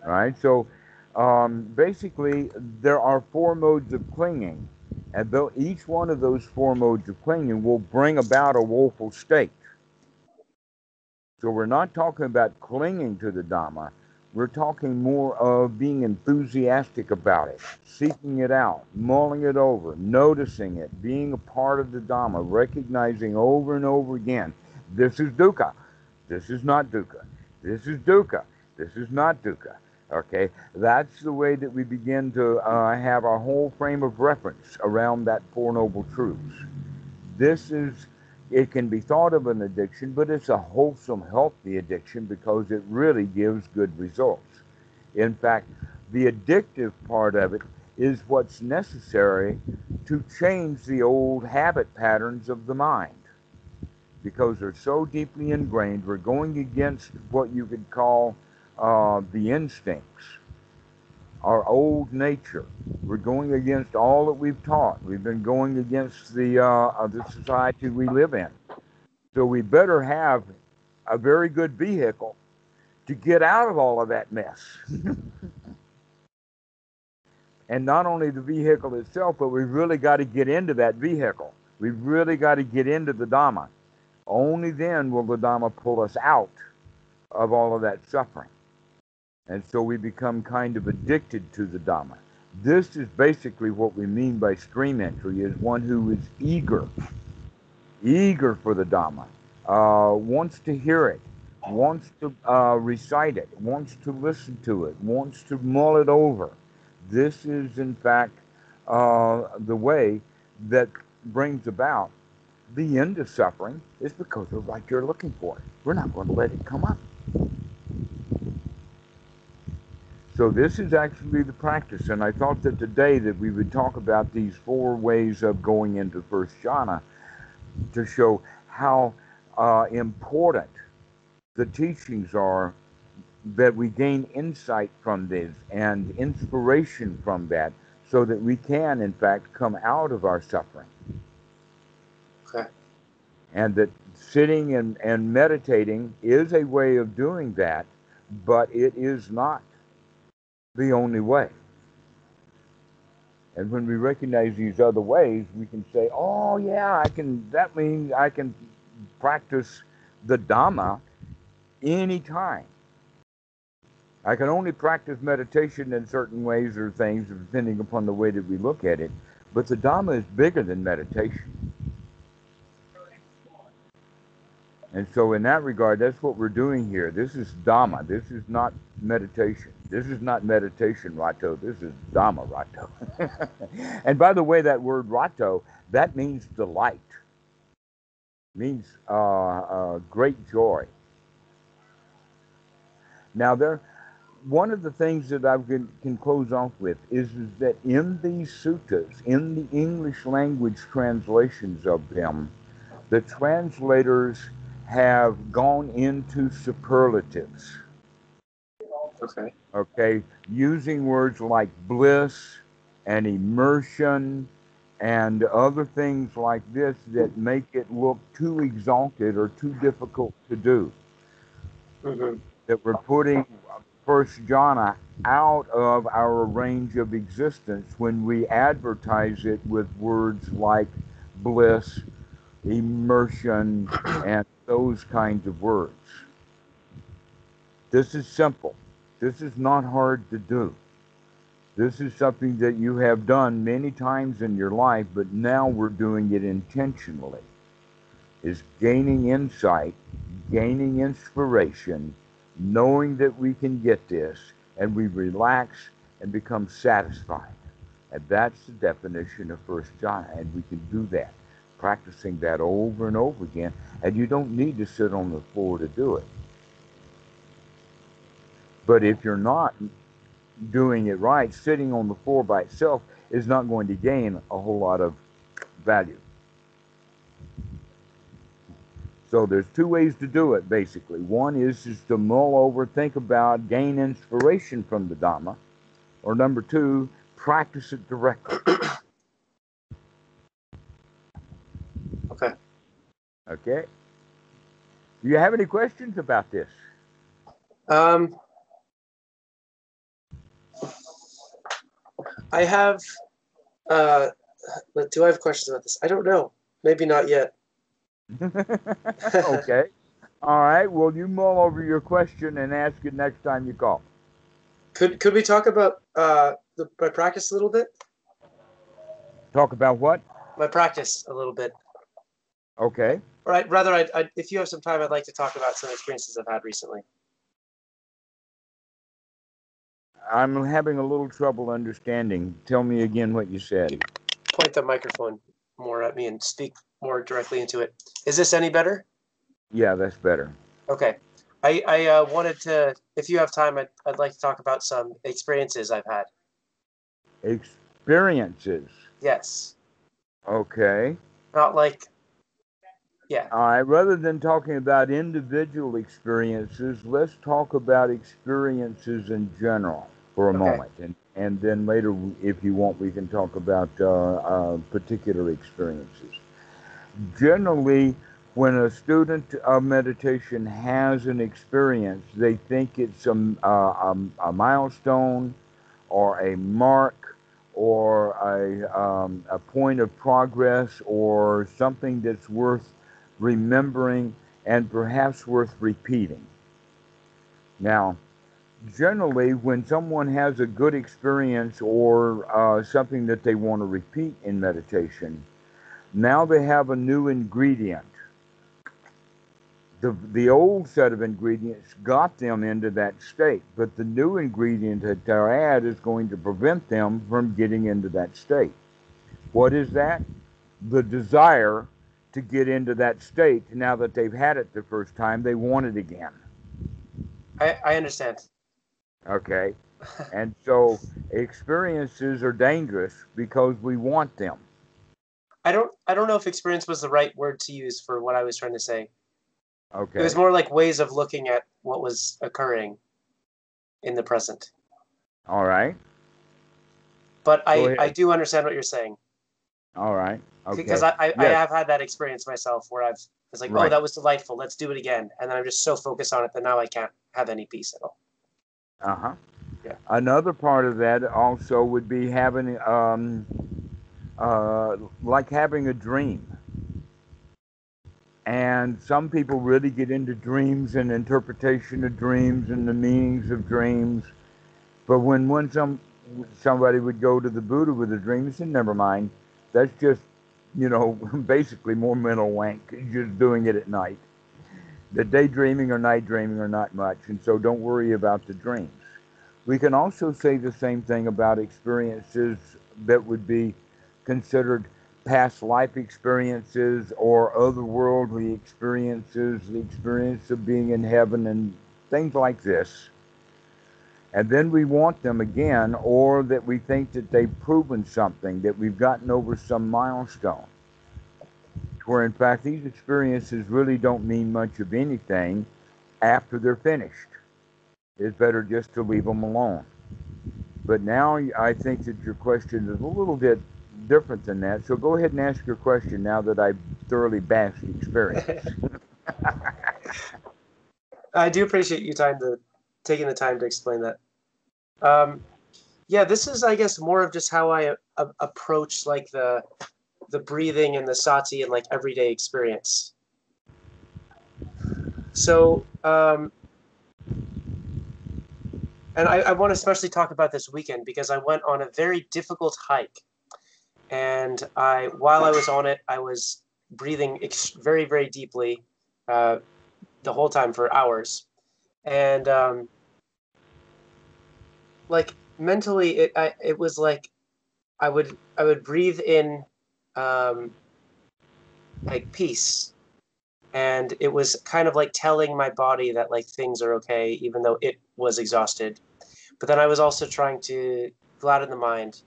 Right? So basically, there are four modes of clinging, and though each one of those four modes of clinging will bring about a woeful state. So we're not talking about clinging to the Dhamma. We're talking more of being enthusiastic about it, seeking it out, mulling it over, noticing it, being a part of the Dhamma, recognizing over and over again, this is dukkha. This is not dukkha. This is dukkha. This is not dukkha. Okay, that's the way that we begin to have our whole frame of reference around that Four Noble Truths. This is, it can be thought of an addiction, but it's a wholesome, healthy addiction because it really gives good results. In fact, the addictive part of it is what's necessary to change the old habit patterns of the mind because they're so deeply ingrained. We're going against what you could call the instincts, our old nature. We're going against all that we've taught. We've been going against the society we live in. So we better have a very good vehicle to get out of all of that mess. And not only the vehicle itself, but we've really got to get into that vehicle. We've really got to get into the Dhamma. Only then will the Dhamma pull us out of all of that suffering. And so we become kind of addicted to the Dhamma. This is basically what we mean by stream entry, is one who is eager for the Dhamma, wants to hear it, wants to recite it, wants to listen to it, wants to mull it over. This is, in fact, the way that brings about the end of suffering, is because we're right there looking for it. We're not going to let it come up. So this is actually the practice, and I thought that today that we would talk about these 4 ways of going into first jhana to show how important the teachings are, that we gain insight from this and inspiration from that so that we can, in fact, come out of our suffering.
Okay.
And that sitting and meditating is a way of doing that, but it is not the only way. And when we recognize these other ways, we can say, oh yeah, that means I can practice the Dhamma anytime. I can only practice meditation in certain ways or things, depending upon the way that we look at it. But the Dhamma is bigger than meditation. And so in that regard, that's what we're doing here. This is Dhamma. This is not meditation. This is not meditation, Rato. This is Dhammarato. And by the way, that word Rato, that means delight. It means great joy. Now, one of the things that I can close off with is that in these suttas, in the English language translations of them, the translators have gone into superlatives. Okay, using words like bliss and immersion and other things like this that make it look too exalted or too difficult to do.
Mm-hmm.
That we're putting first jhana out of our range of existence when we advertise it with words like bliss, immersion, and those kinds of words. This is simple. This is not hard to do. This is something that you have done many times in your life, but now we're doing it intentionally. Is gaining insight, gaining inspiration, knowing that we can get this, and we relax and become satisfied. And that's the definition of first jhana, and we can do that, practicing that over and over again, and you don't need to sit on the floor to do it. But if you're not doing it right, sitting on the floor by itself is not going to gain a whole lot of value. So there's 2 ways to do it, basically. One is to mull over, think about, gain inspiration from the Dhamma. Or number 2, practice it directly.
Okay.
Okay. Do you have any questions about this?
I have, but do I have questions about this? I don't know. Maybe not yet.
Okay. All right. Well, you mull over your question and ask it next time you call.
Could we talk about my practice a little bit?
Talk about what?
My practice a little bit.
Okay.
Or rather, if you have some time, I'd like to talk about some experiences I've had recently.
I'm having a little trouble understanding. Tell me again what you said.
Point the microphone more at me and speak more directly into it. Is this any better?
Yeah, that's better.
Okay. I wanted to, if you have time, I'd like to talk about some experiences I've had.
Experiences?
Yes.
Okay.
Not like, yeah.
All right, rather than talking about individual experiences, let's talk about experiences in general for a moment. And then later, if you want, we can talk about particular experiences. Generally, when a student of meditation has an experience, they think it's a milestone or a mark or a point of progress or something that's worth remembering and perhaps worth repeating. Now, generally, when someone has a good experience or something that they want to repeat in meditation, now they have a new ingredient. The old set of ingredients got them into that state, but the new ingredient that they add is going to prevent them from getting into that state. What is that? The desire to get into that state. Now that they've had it the first time, they want it again.
I understand.
Okay. And so experiences are dangerous because we want them.
I don't know if experience was the right word to use for what I was trying to say.
Okay.
It was more like ways of looking at what was occurring in the present.
All right.
But I do understand what you're saying.
All right. Okay.
Because I have had that experience myself where it's like,
right.
Oh, that was delightful. Let's do it again. And then I'm just so focused on it that now I can't have any peace at all.
Uh-huh.
Yeah.
Another part of that also would be having, like having a dream. And some people really get into dreams and interpretation of dreams and the meanings of dreams. But when somebody would go to the Buddha with a dream, he said, never mind. That's just, basically more mental wank, just doing it at night. The daydreaming or night dreaming are not much, and so don't worry about the dreams. We can also say the same thing about experiences that would be considered past life experiences or otherworldly experiences, the experience of being in heaven and things like this. And then we want them again, or that we think that they've proven something, that we've gotten over some milestone. Where in fact these experiences really don't mean much of anything after they're finished. It's better just to leave them alone. But now I think that your question is a little bit different than that. So go ahead and ask your question now that I've thoroughly bashed the experience.
I do appreciate you taking the time to explain that. Yeah, this is, I guess, more of just how I approach like the breathing and the sati and like everyday experience. So, and I want to especially talk about this weekend because I went on a very difficult hike. And while I was on it, I was breathing very, very deeply the whole time for hours. And like mentally, it was like I would breathe in like peace. And it was kind of like telling my body that like things are okay, even though it was exhausted. But then I was also trying to gladden the mind.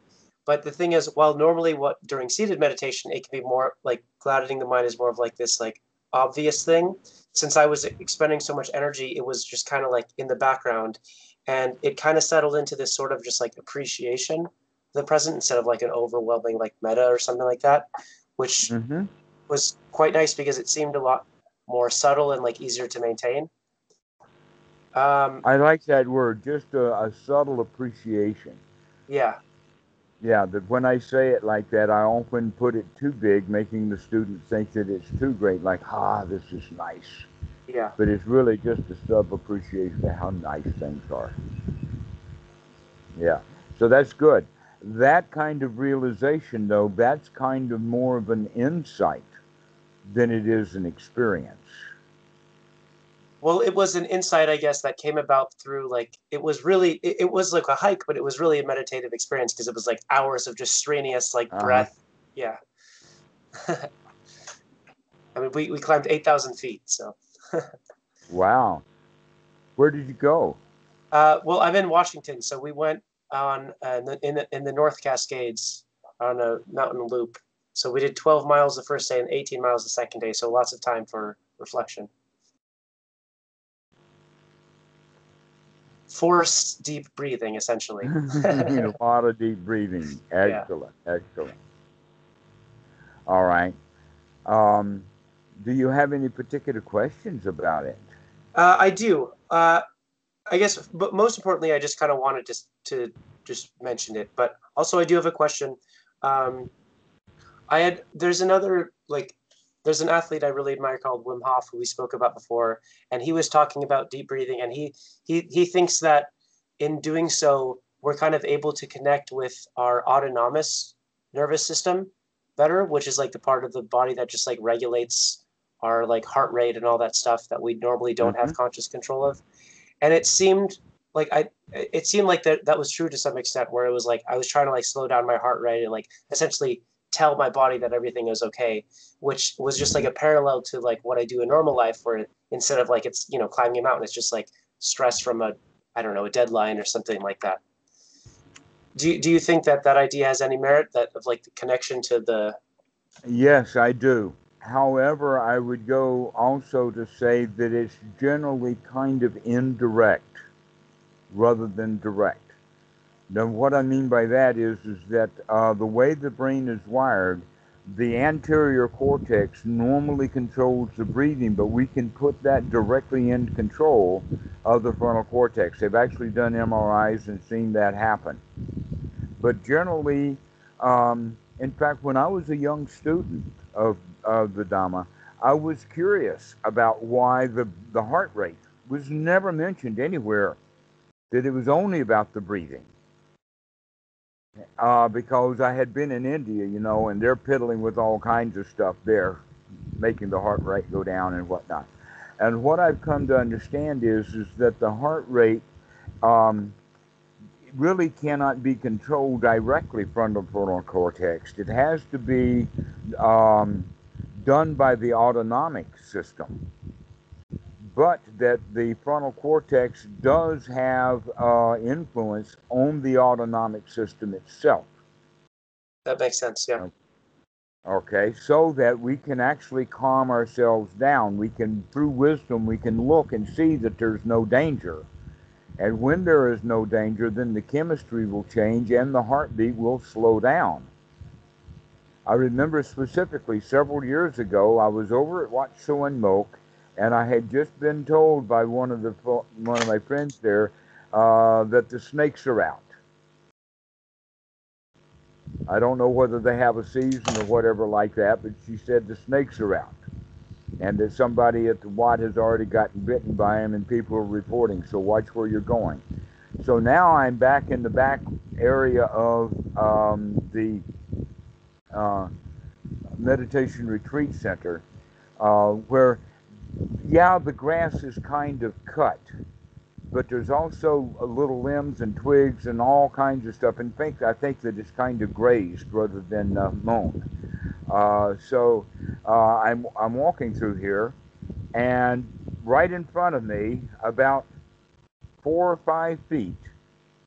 But the thing is, while normally during seated meditation, it can be more like gladdening the mind is more of like this like obvious thing. Since I was expending so much energy, it was just kind of like in the background. And it kind of settled into this sort of just like appreciation of the present instead of like an overwhelming like meta or something like that, which was quite nice because it seemed a lot more subtle and like easier to maintain.
I like that word, just a subtle appreciation.
Yeah.
Yeah, that when I say it like that, I often put it too big, making the student think that it's too great, like, this is nice.
Yeah.
But it's really just a sub appreciation of how nice things are. Yeah, so that's good. That kind of realization, though, that's kind of more of an insight than it is an experience.
Well, it was an insight, I guess, that came about through like it was like a hike, but it was really a meditative experience because it was like hours of just strenuous like breath. Yeah. I mean, we climbed 8,000 feet, so.
Wow. Where did you go?
Well, I'm in Washington, so we went on in the North Cascades on a mountain loop. So we did 12 miles the first day and 18 miles the second day. So lots of time for reflection. Forced deep breathing, essentially.
A lot of deep breathing. Excellent, excellent. All right. Do you have any particular questions about it?
I do. I guess, but most importantly, I just kind of wanted to just mention it. But also, I do have a question. There's an athlete I really admire called Wim Hof, who we spoke about before, and he was talking about deep breathing, and he thinks that in doing so, we're kind of able to connect with our autonomous nervous system better, which is like the part of the body that just like regulates our like heart rate and all that stuff that we normally don't have conscious control of. And it seemed like that was true to some extent, where it was like I was trying to like slow down my heart rate and like essentially tell my body that everything is okay, which was just like a parallel to like what I do in normal life, where instead of like it's climbing a mountain, it's just like stress from a deadline or something like that. Do you think that idea has any merit, that of like the connection to the?
Yes, I do. However, I would go also to say that it's generally kind of indirect rather than direct. Now, what I mean by that is that the way the brain is wired, the anterior cortex normally controls the breathing, but we can put that directly in control of the frontal cortex. They've actually done MRIs and seen that happen. But generally, in fact, when I was a young student of the Dhamma, I was curious about why the heart rate was never mentioned anywhere, that it was only about the breathing. Because I had been in India, and they're piddling with all kinds of stuff there, making the heart rate go down and whatnot. And what I've come to understand is that the heart rate really cannot be controlled directly from the frontal cortex. It has to be done by the autonomic system. But that the frontal cortex does have influence on the autonomic system itself.
That makes sense, yeah.
Okay, so that we can actually calm ourselves down. We can, through wisdom, we can look and see that there's no danger. And when there is no danger, then the chemistry will change and the heartbeat will slow down. I remember specifically several years ago, I was over at Wat Suan Mok, and I had just been told by one of my friends there that the snakes are out. I don't know whether they have a season or whatever like that, but she said the snakes are out, and that somebody at the Wat has already gotten bitten by them, and people are reporting. So watch where you're going. So now I'm back in the back area of the meditation retreat center, where, yeah, the grass is kind of cut, but there's also little limbs and twigs and all kinds of stuff. In fact, I think that it's kind of grazed rather than mown. So I'm walking through here, and right in front of me, about 4 or 5 feet,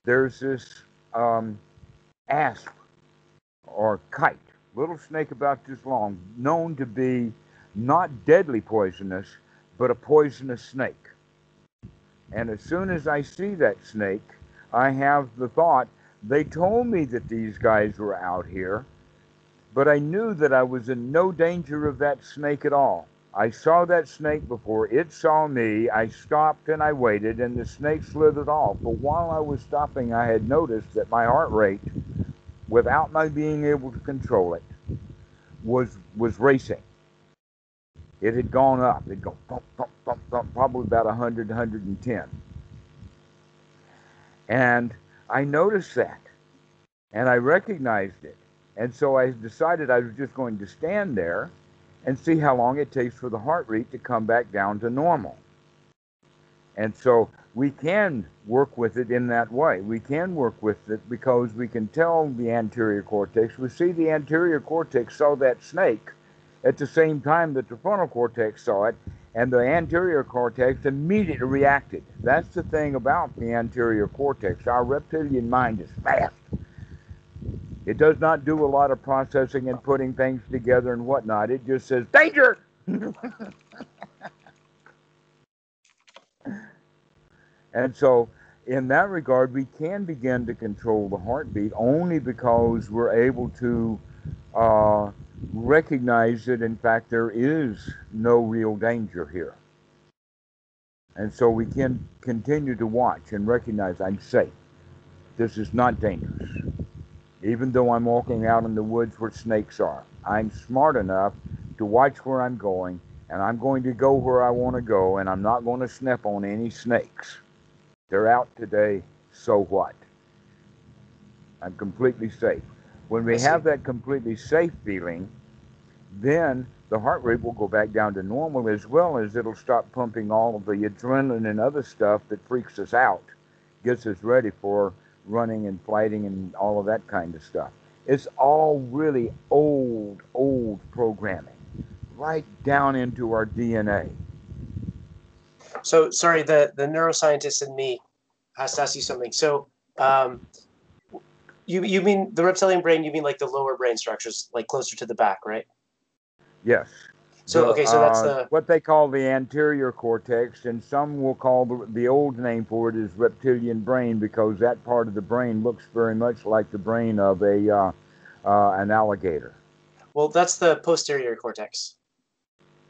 there's this asp or kite, little snake about this long, known to be not deadly poisonous, but a poisonous snake. And as soon as I see that snake, I have the thought, they told me that these guys were out here, but I knew that I was in no danger of that snake at all. I saw that snake before it saw me. I stopped and I waited, and the snake slithered off. But while I was stopping, I had noticed that my heart rate, without my being able to control it, was racing. It had gone up. It'd go thump, thump, thump, thump, probably about 100, 110. And I noticed that, and I recognized it. And so I decided I was just going to stand there and see how long it takes for the heart rate to come back down to normal. And so we can work with it in that way. We can work with it because we can tell the anterior cortex. We see the anterior cortex saw that snake at the same time that the frontal cortex saw it, and the anterior cortex immediately reacted. That's the thing about the anterior cortex. Our reptilian mind is fast. It does not do a lot of processing and putting things together and whatnot. It just says, danger! And so, in that regard, we can begin to control the heartbeat only because we're able to recognize that, in fact, there is no real danger here. And so we can continue to watch and recognize I'm safe. This is not dangerous. Even though I'm walking out in the woods where snakes are, I'm smart enough to watch where I'm going, and I'm going to go where I want to go, and I'm not going to step on any snakes. They're out today, so what? I'm completely safe. When we have that completely safe feeling, then the heart rate will go back down to normal, as well as it'll stop pumping all of the adrenaline and other stuff that freaks us out, gets us ready for running and fighting and all of that kind of stuff. It's all really old programming, right down into our DNA.
So, sorry, the neuroscientist in me has to ask you something. So, you mean the reptilian brain? You mean like the lower brain structures, like closer to the back, right?
Yes.
So, okay, so that's the
what they call the anterior cortex, and some will call the old name for it is reptilian brain, because that part of the brain looks very much like the brain of an alligator.
Well, that's the posterior cortex.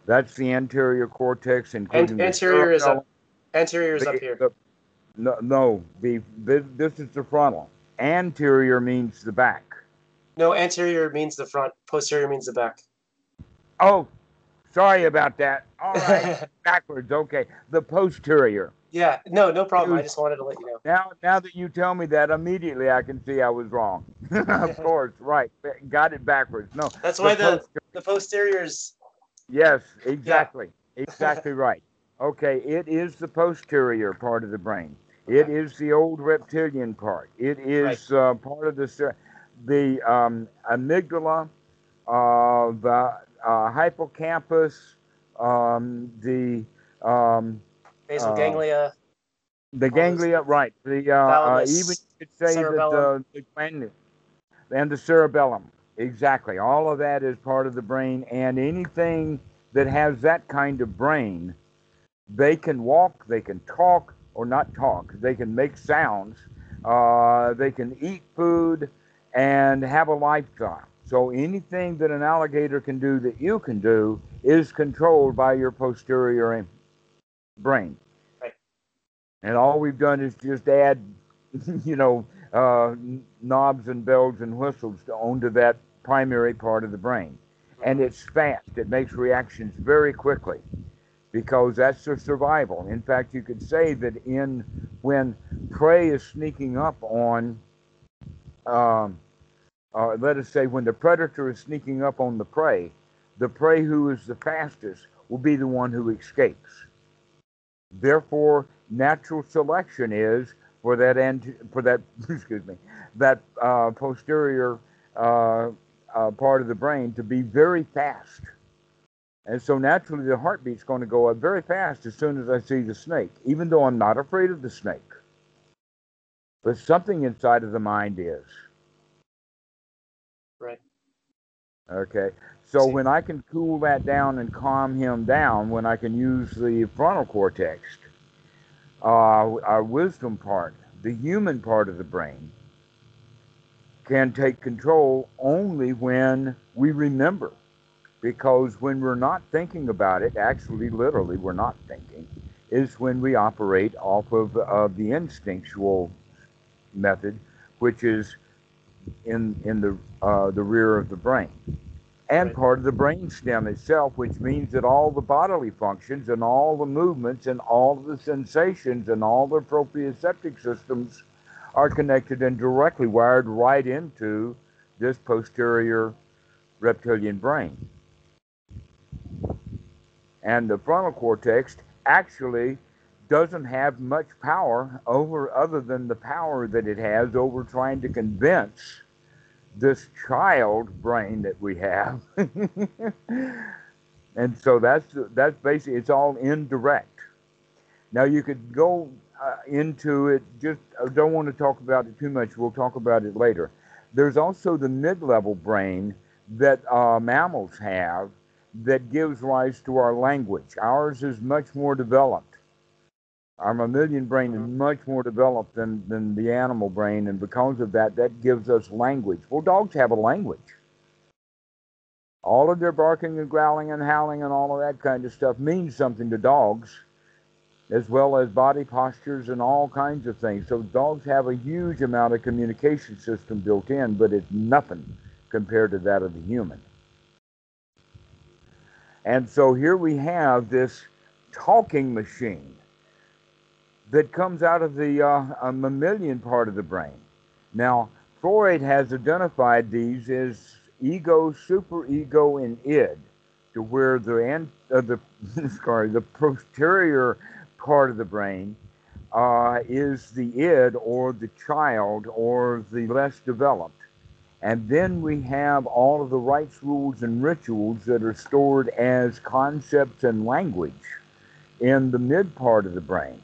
That's the anterior cortex, including
anterior is up. Anterior is up here.
This is the frontal. Anterior means the back.
No, anterior means the front. Posterior means the back.
Oh, sorry about that. All right, backwards. Okay, the posterior.
Yeah, no problem. I just wanted to let you know.
Now that you tell me that, immediately I can see I was wrong. Of course, right. Got it backwards. No,
that's why the posterior is.
Yes, exactly. Yeah. Exactly right. Okay, it is the posterior part of the brain. Okay. It is the old reptilian part. It is part of the amygdala, the hippocampus, the
basal ganglia.
The ganglia, right. The even you could say that the gland and the cerebellum. Exactly. All of that is part of the brain, and anything that has that kind of brain, they can walk, they can talk, or not talk. They can make sounds. They can eat food and have a lifestyle. So anything that an alligator can do that you can do is controlled by your posterior brain.
Right.
And all we've done is just add, knobs and bells and whistles onto that primary part of the brain. And it's fast. It makes reactions very quickly because that's their survival. In fact, you could say that when prey is sneaking up on, let us say when the predator is sneaking up on the prey who is the fastest will be the one who escapes. Therefore, natural selection is for that that posterior part of the brain to be very fast. And so naturally the heartbeat's going to go up very fast as soon as I see the snake, even though I'm not afraid of the snake. But something inside of the mind is.
Right.
Okay. So when I can cool that down and calm him down, when I can use the frontal cortex, our wisdom part, the human part of the brain, can take control only when we remember. Because when we're not thinking about it, actually, literally, we're not thinking, is when we operate off of the instinctual method, which is in the rear of the brain. And part of the brain stem itself, which means that all the bodily functions and all the movements and all the sensations and all the proprioceptive systems are connected and directly wired right into this posterior reptilian brain. And the frontal cortex actually doesn't have much power over, other than the power that it has over trying to convince this child brain that we have. And so that's basically, it's all indirect. Now you could go into it, just I don't want to talk about it too much. We'll talk about it later. There's also the mid-level brain that mammals have that gives rise to our language. Ours is much more developed. Our mammalian brain is much more developed than the animal brain, and because of that, that gives us language. Well, dogs have a language. All of their barking and growling and howling and all of that kind of stuff means something to dogs, as well as body postures and all kinds of things. So dogs have a huge amount of communication system built in, but it's nothing compared to that of the human. And so here we have this talking machine that comes out of the mammalian part of the brain. Now, Freud has identified these as ego, superego, and id, to where the posterior part of the brain is the id, or the child, or the less developed. And then we have all of the rites, rules, and rituals that are stored as concepts and language in the mid part of the brain,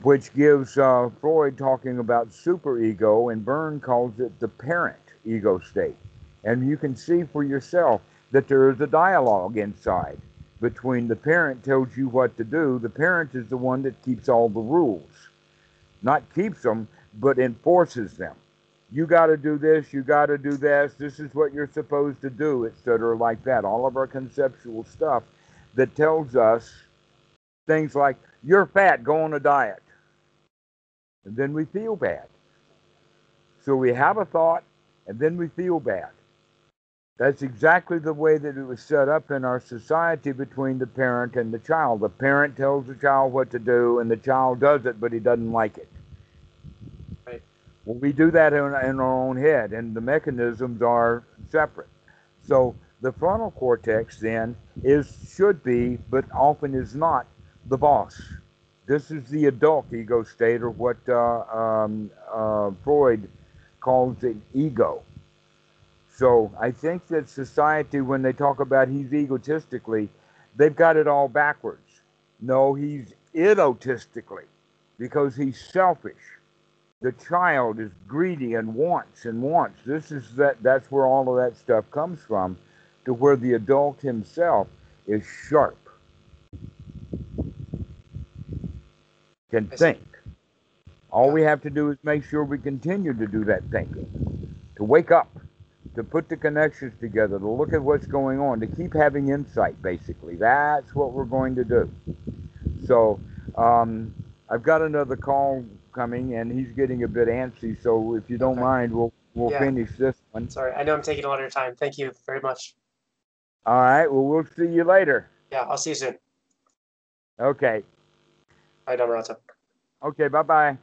which gives Freud talking about superego, and Byrne calls it the parent ego state. And you can see for yourself that there is a dialogue inside between the parent tells you what to do. The parent is the one that keeps all the rules. Not keeps them, but enforces them. You got to do this, you got to do this is what you're supposed to do, etc., like that. All of our conceptual stuff that tells us things like, you're fat, go on a diet. And then we feel bad. So we have a thought, and then we feel bad. That's exactly the way that it was set up in our society between the parent and the child. The parent tells the child what to do, and the child does it, but he doesn't like it.
Right.
Well, we do that in our own head, and the mechanisms are separate. So the frontal cortex then should be, but often is not, the boss. This is the adult ego state, or what Freud calls it ego. So I think that society, when they talk about he's egotistically, they've got it all backwards. No, he's egotistically, because he's selfish. The child is greedy and wants and wants. That's where all of that stuff comes from, to where the adult himself is sharp, can think. All we have to do is make sure we continue to do that thinking, to wake up, to put the connections together, to look at what's going on, to keep having insight, basically. That's what we're going to do. So I've got another call coming, and he's getting a bit antsy, so if you don't mind, we'll finish this one.
Sorry, I know I'm taking a lot of your time. Thank you very much.
All right, well, we'll see you later.
Yeah, I'll see you soon.
Okay.
Bye, Dhammarato.
Okay, bye-bye.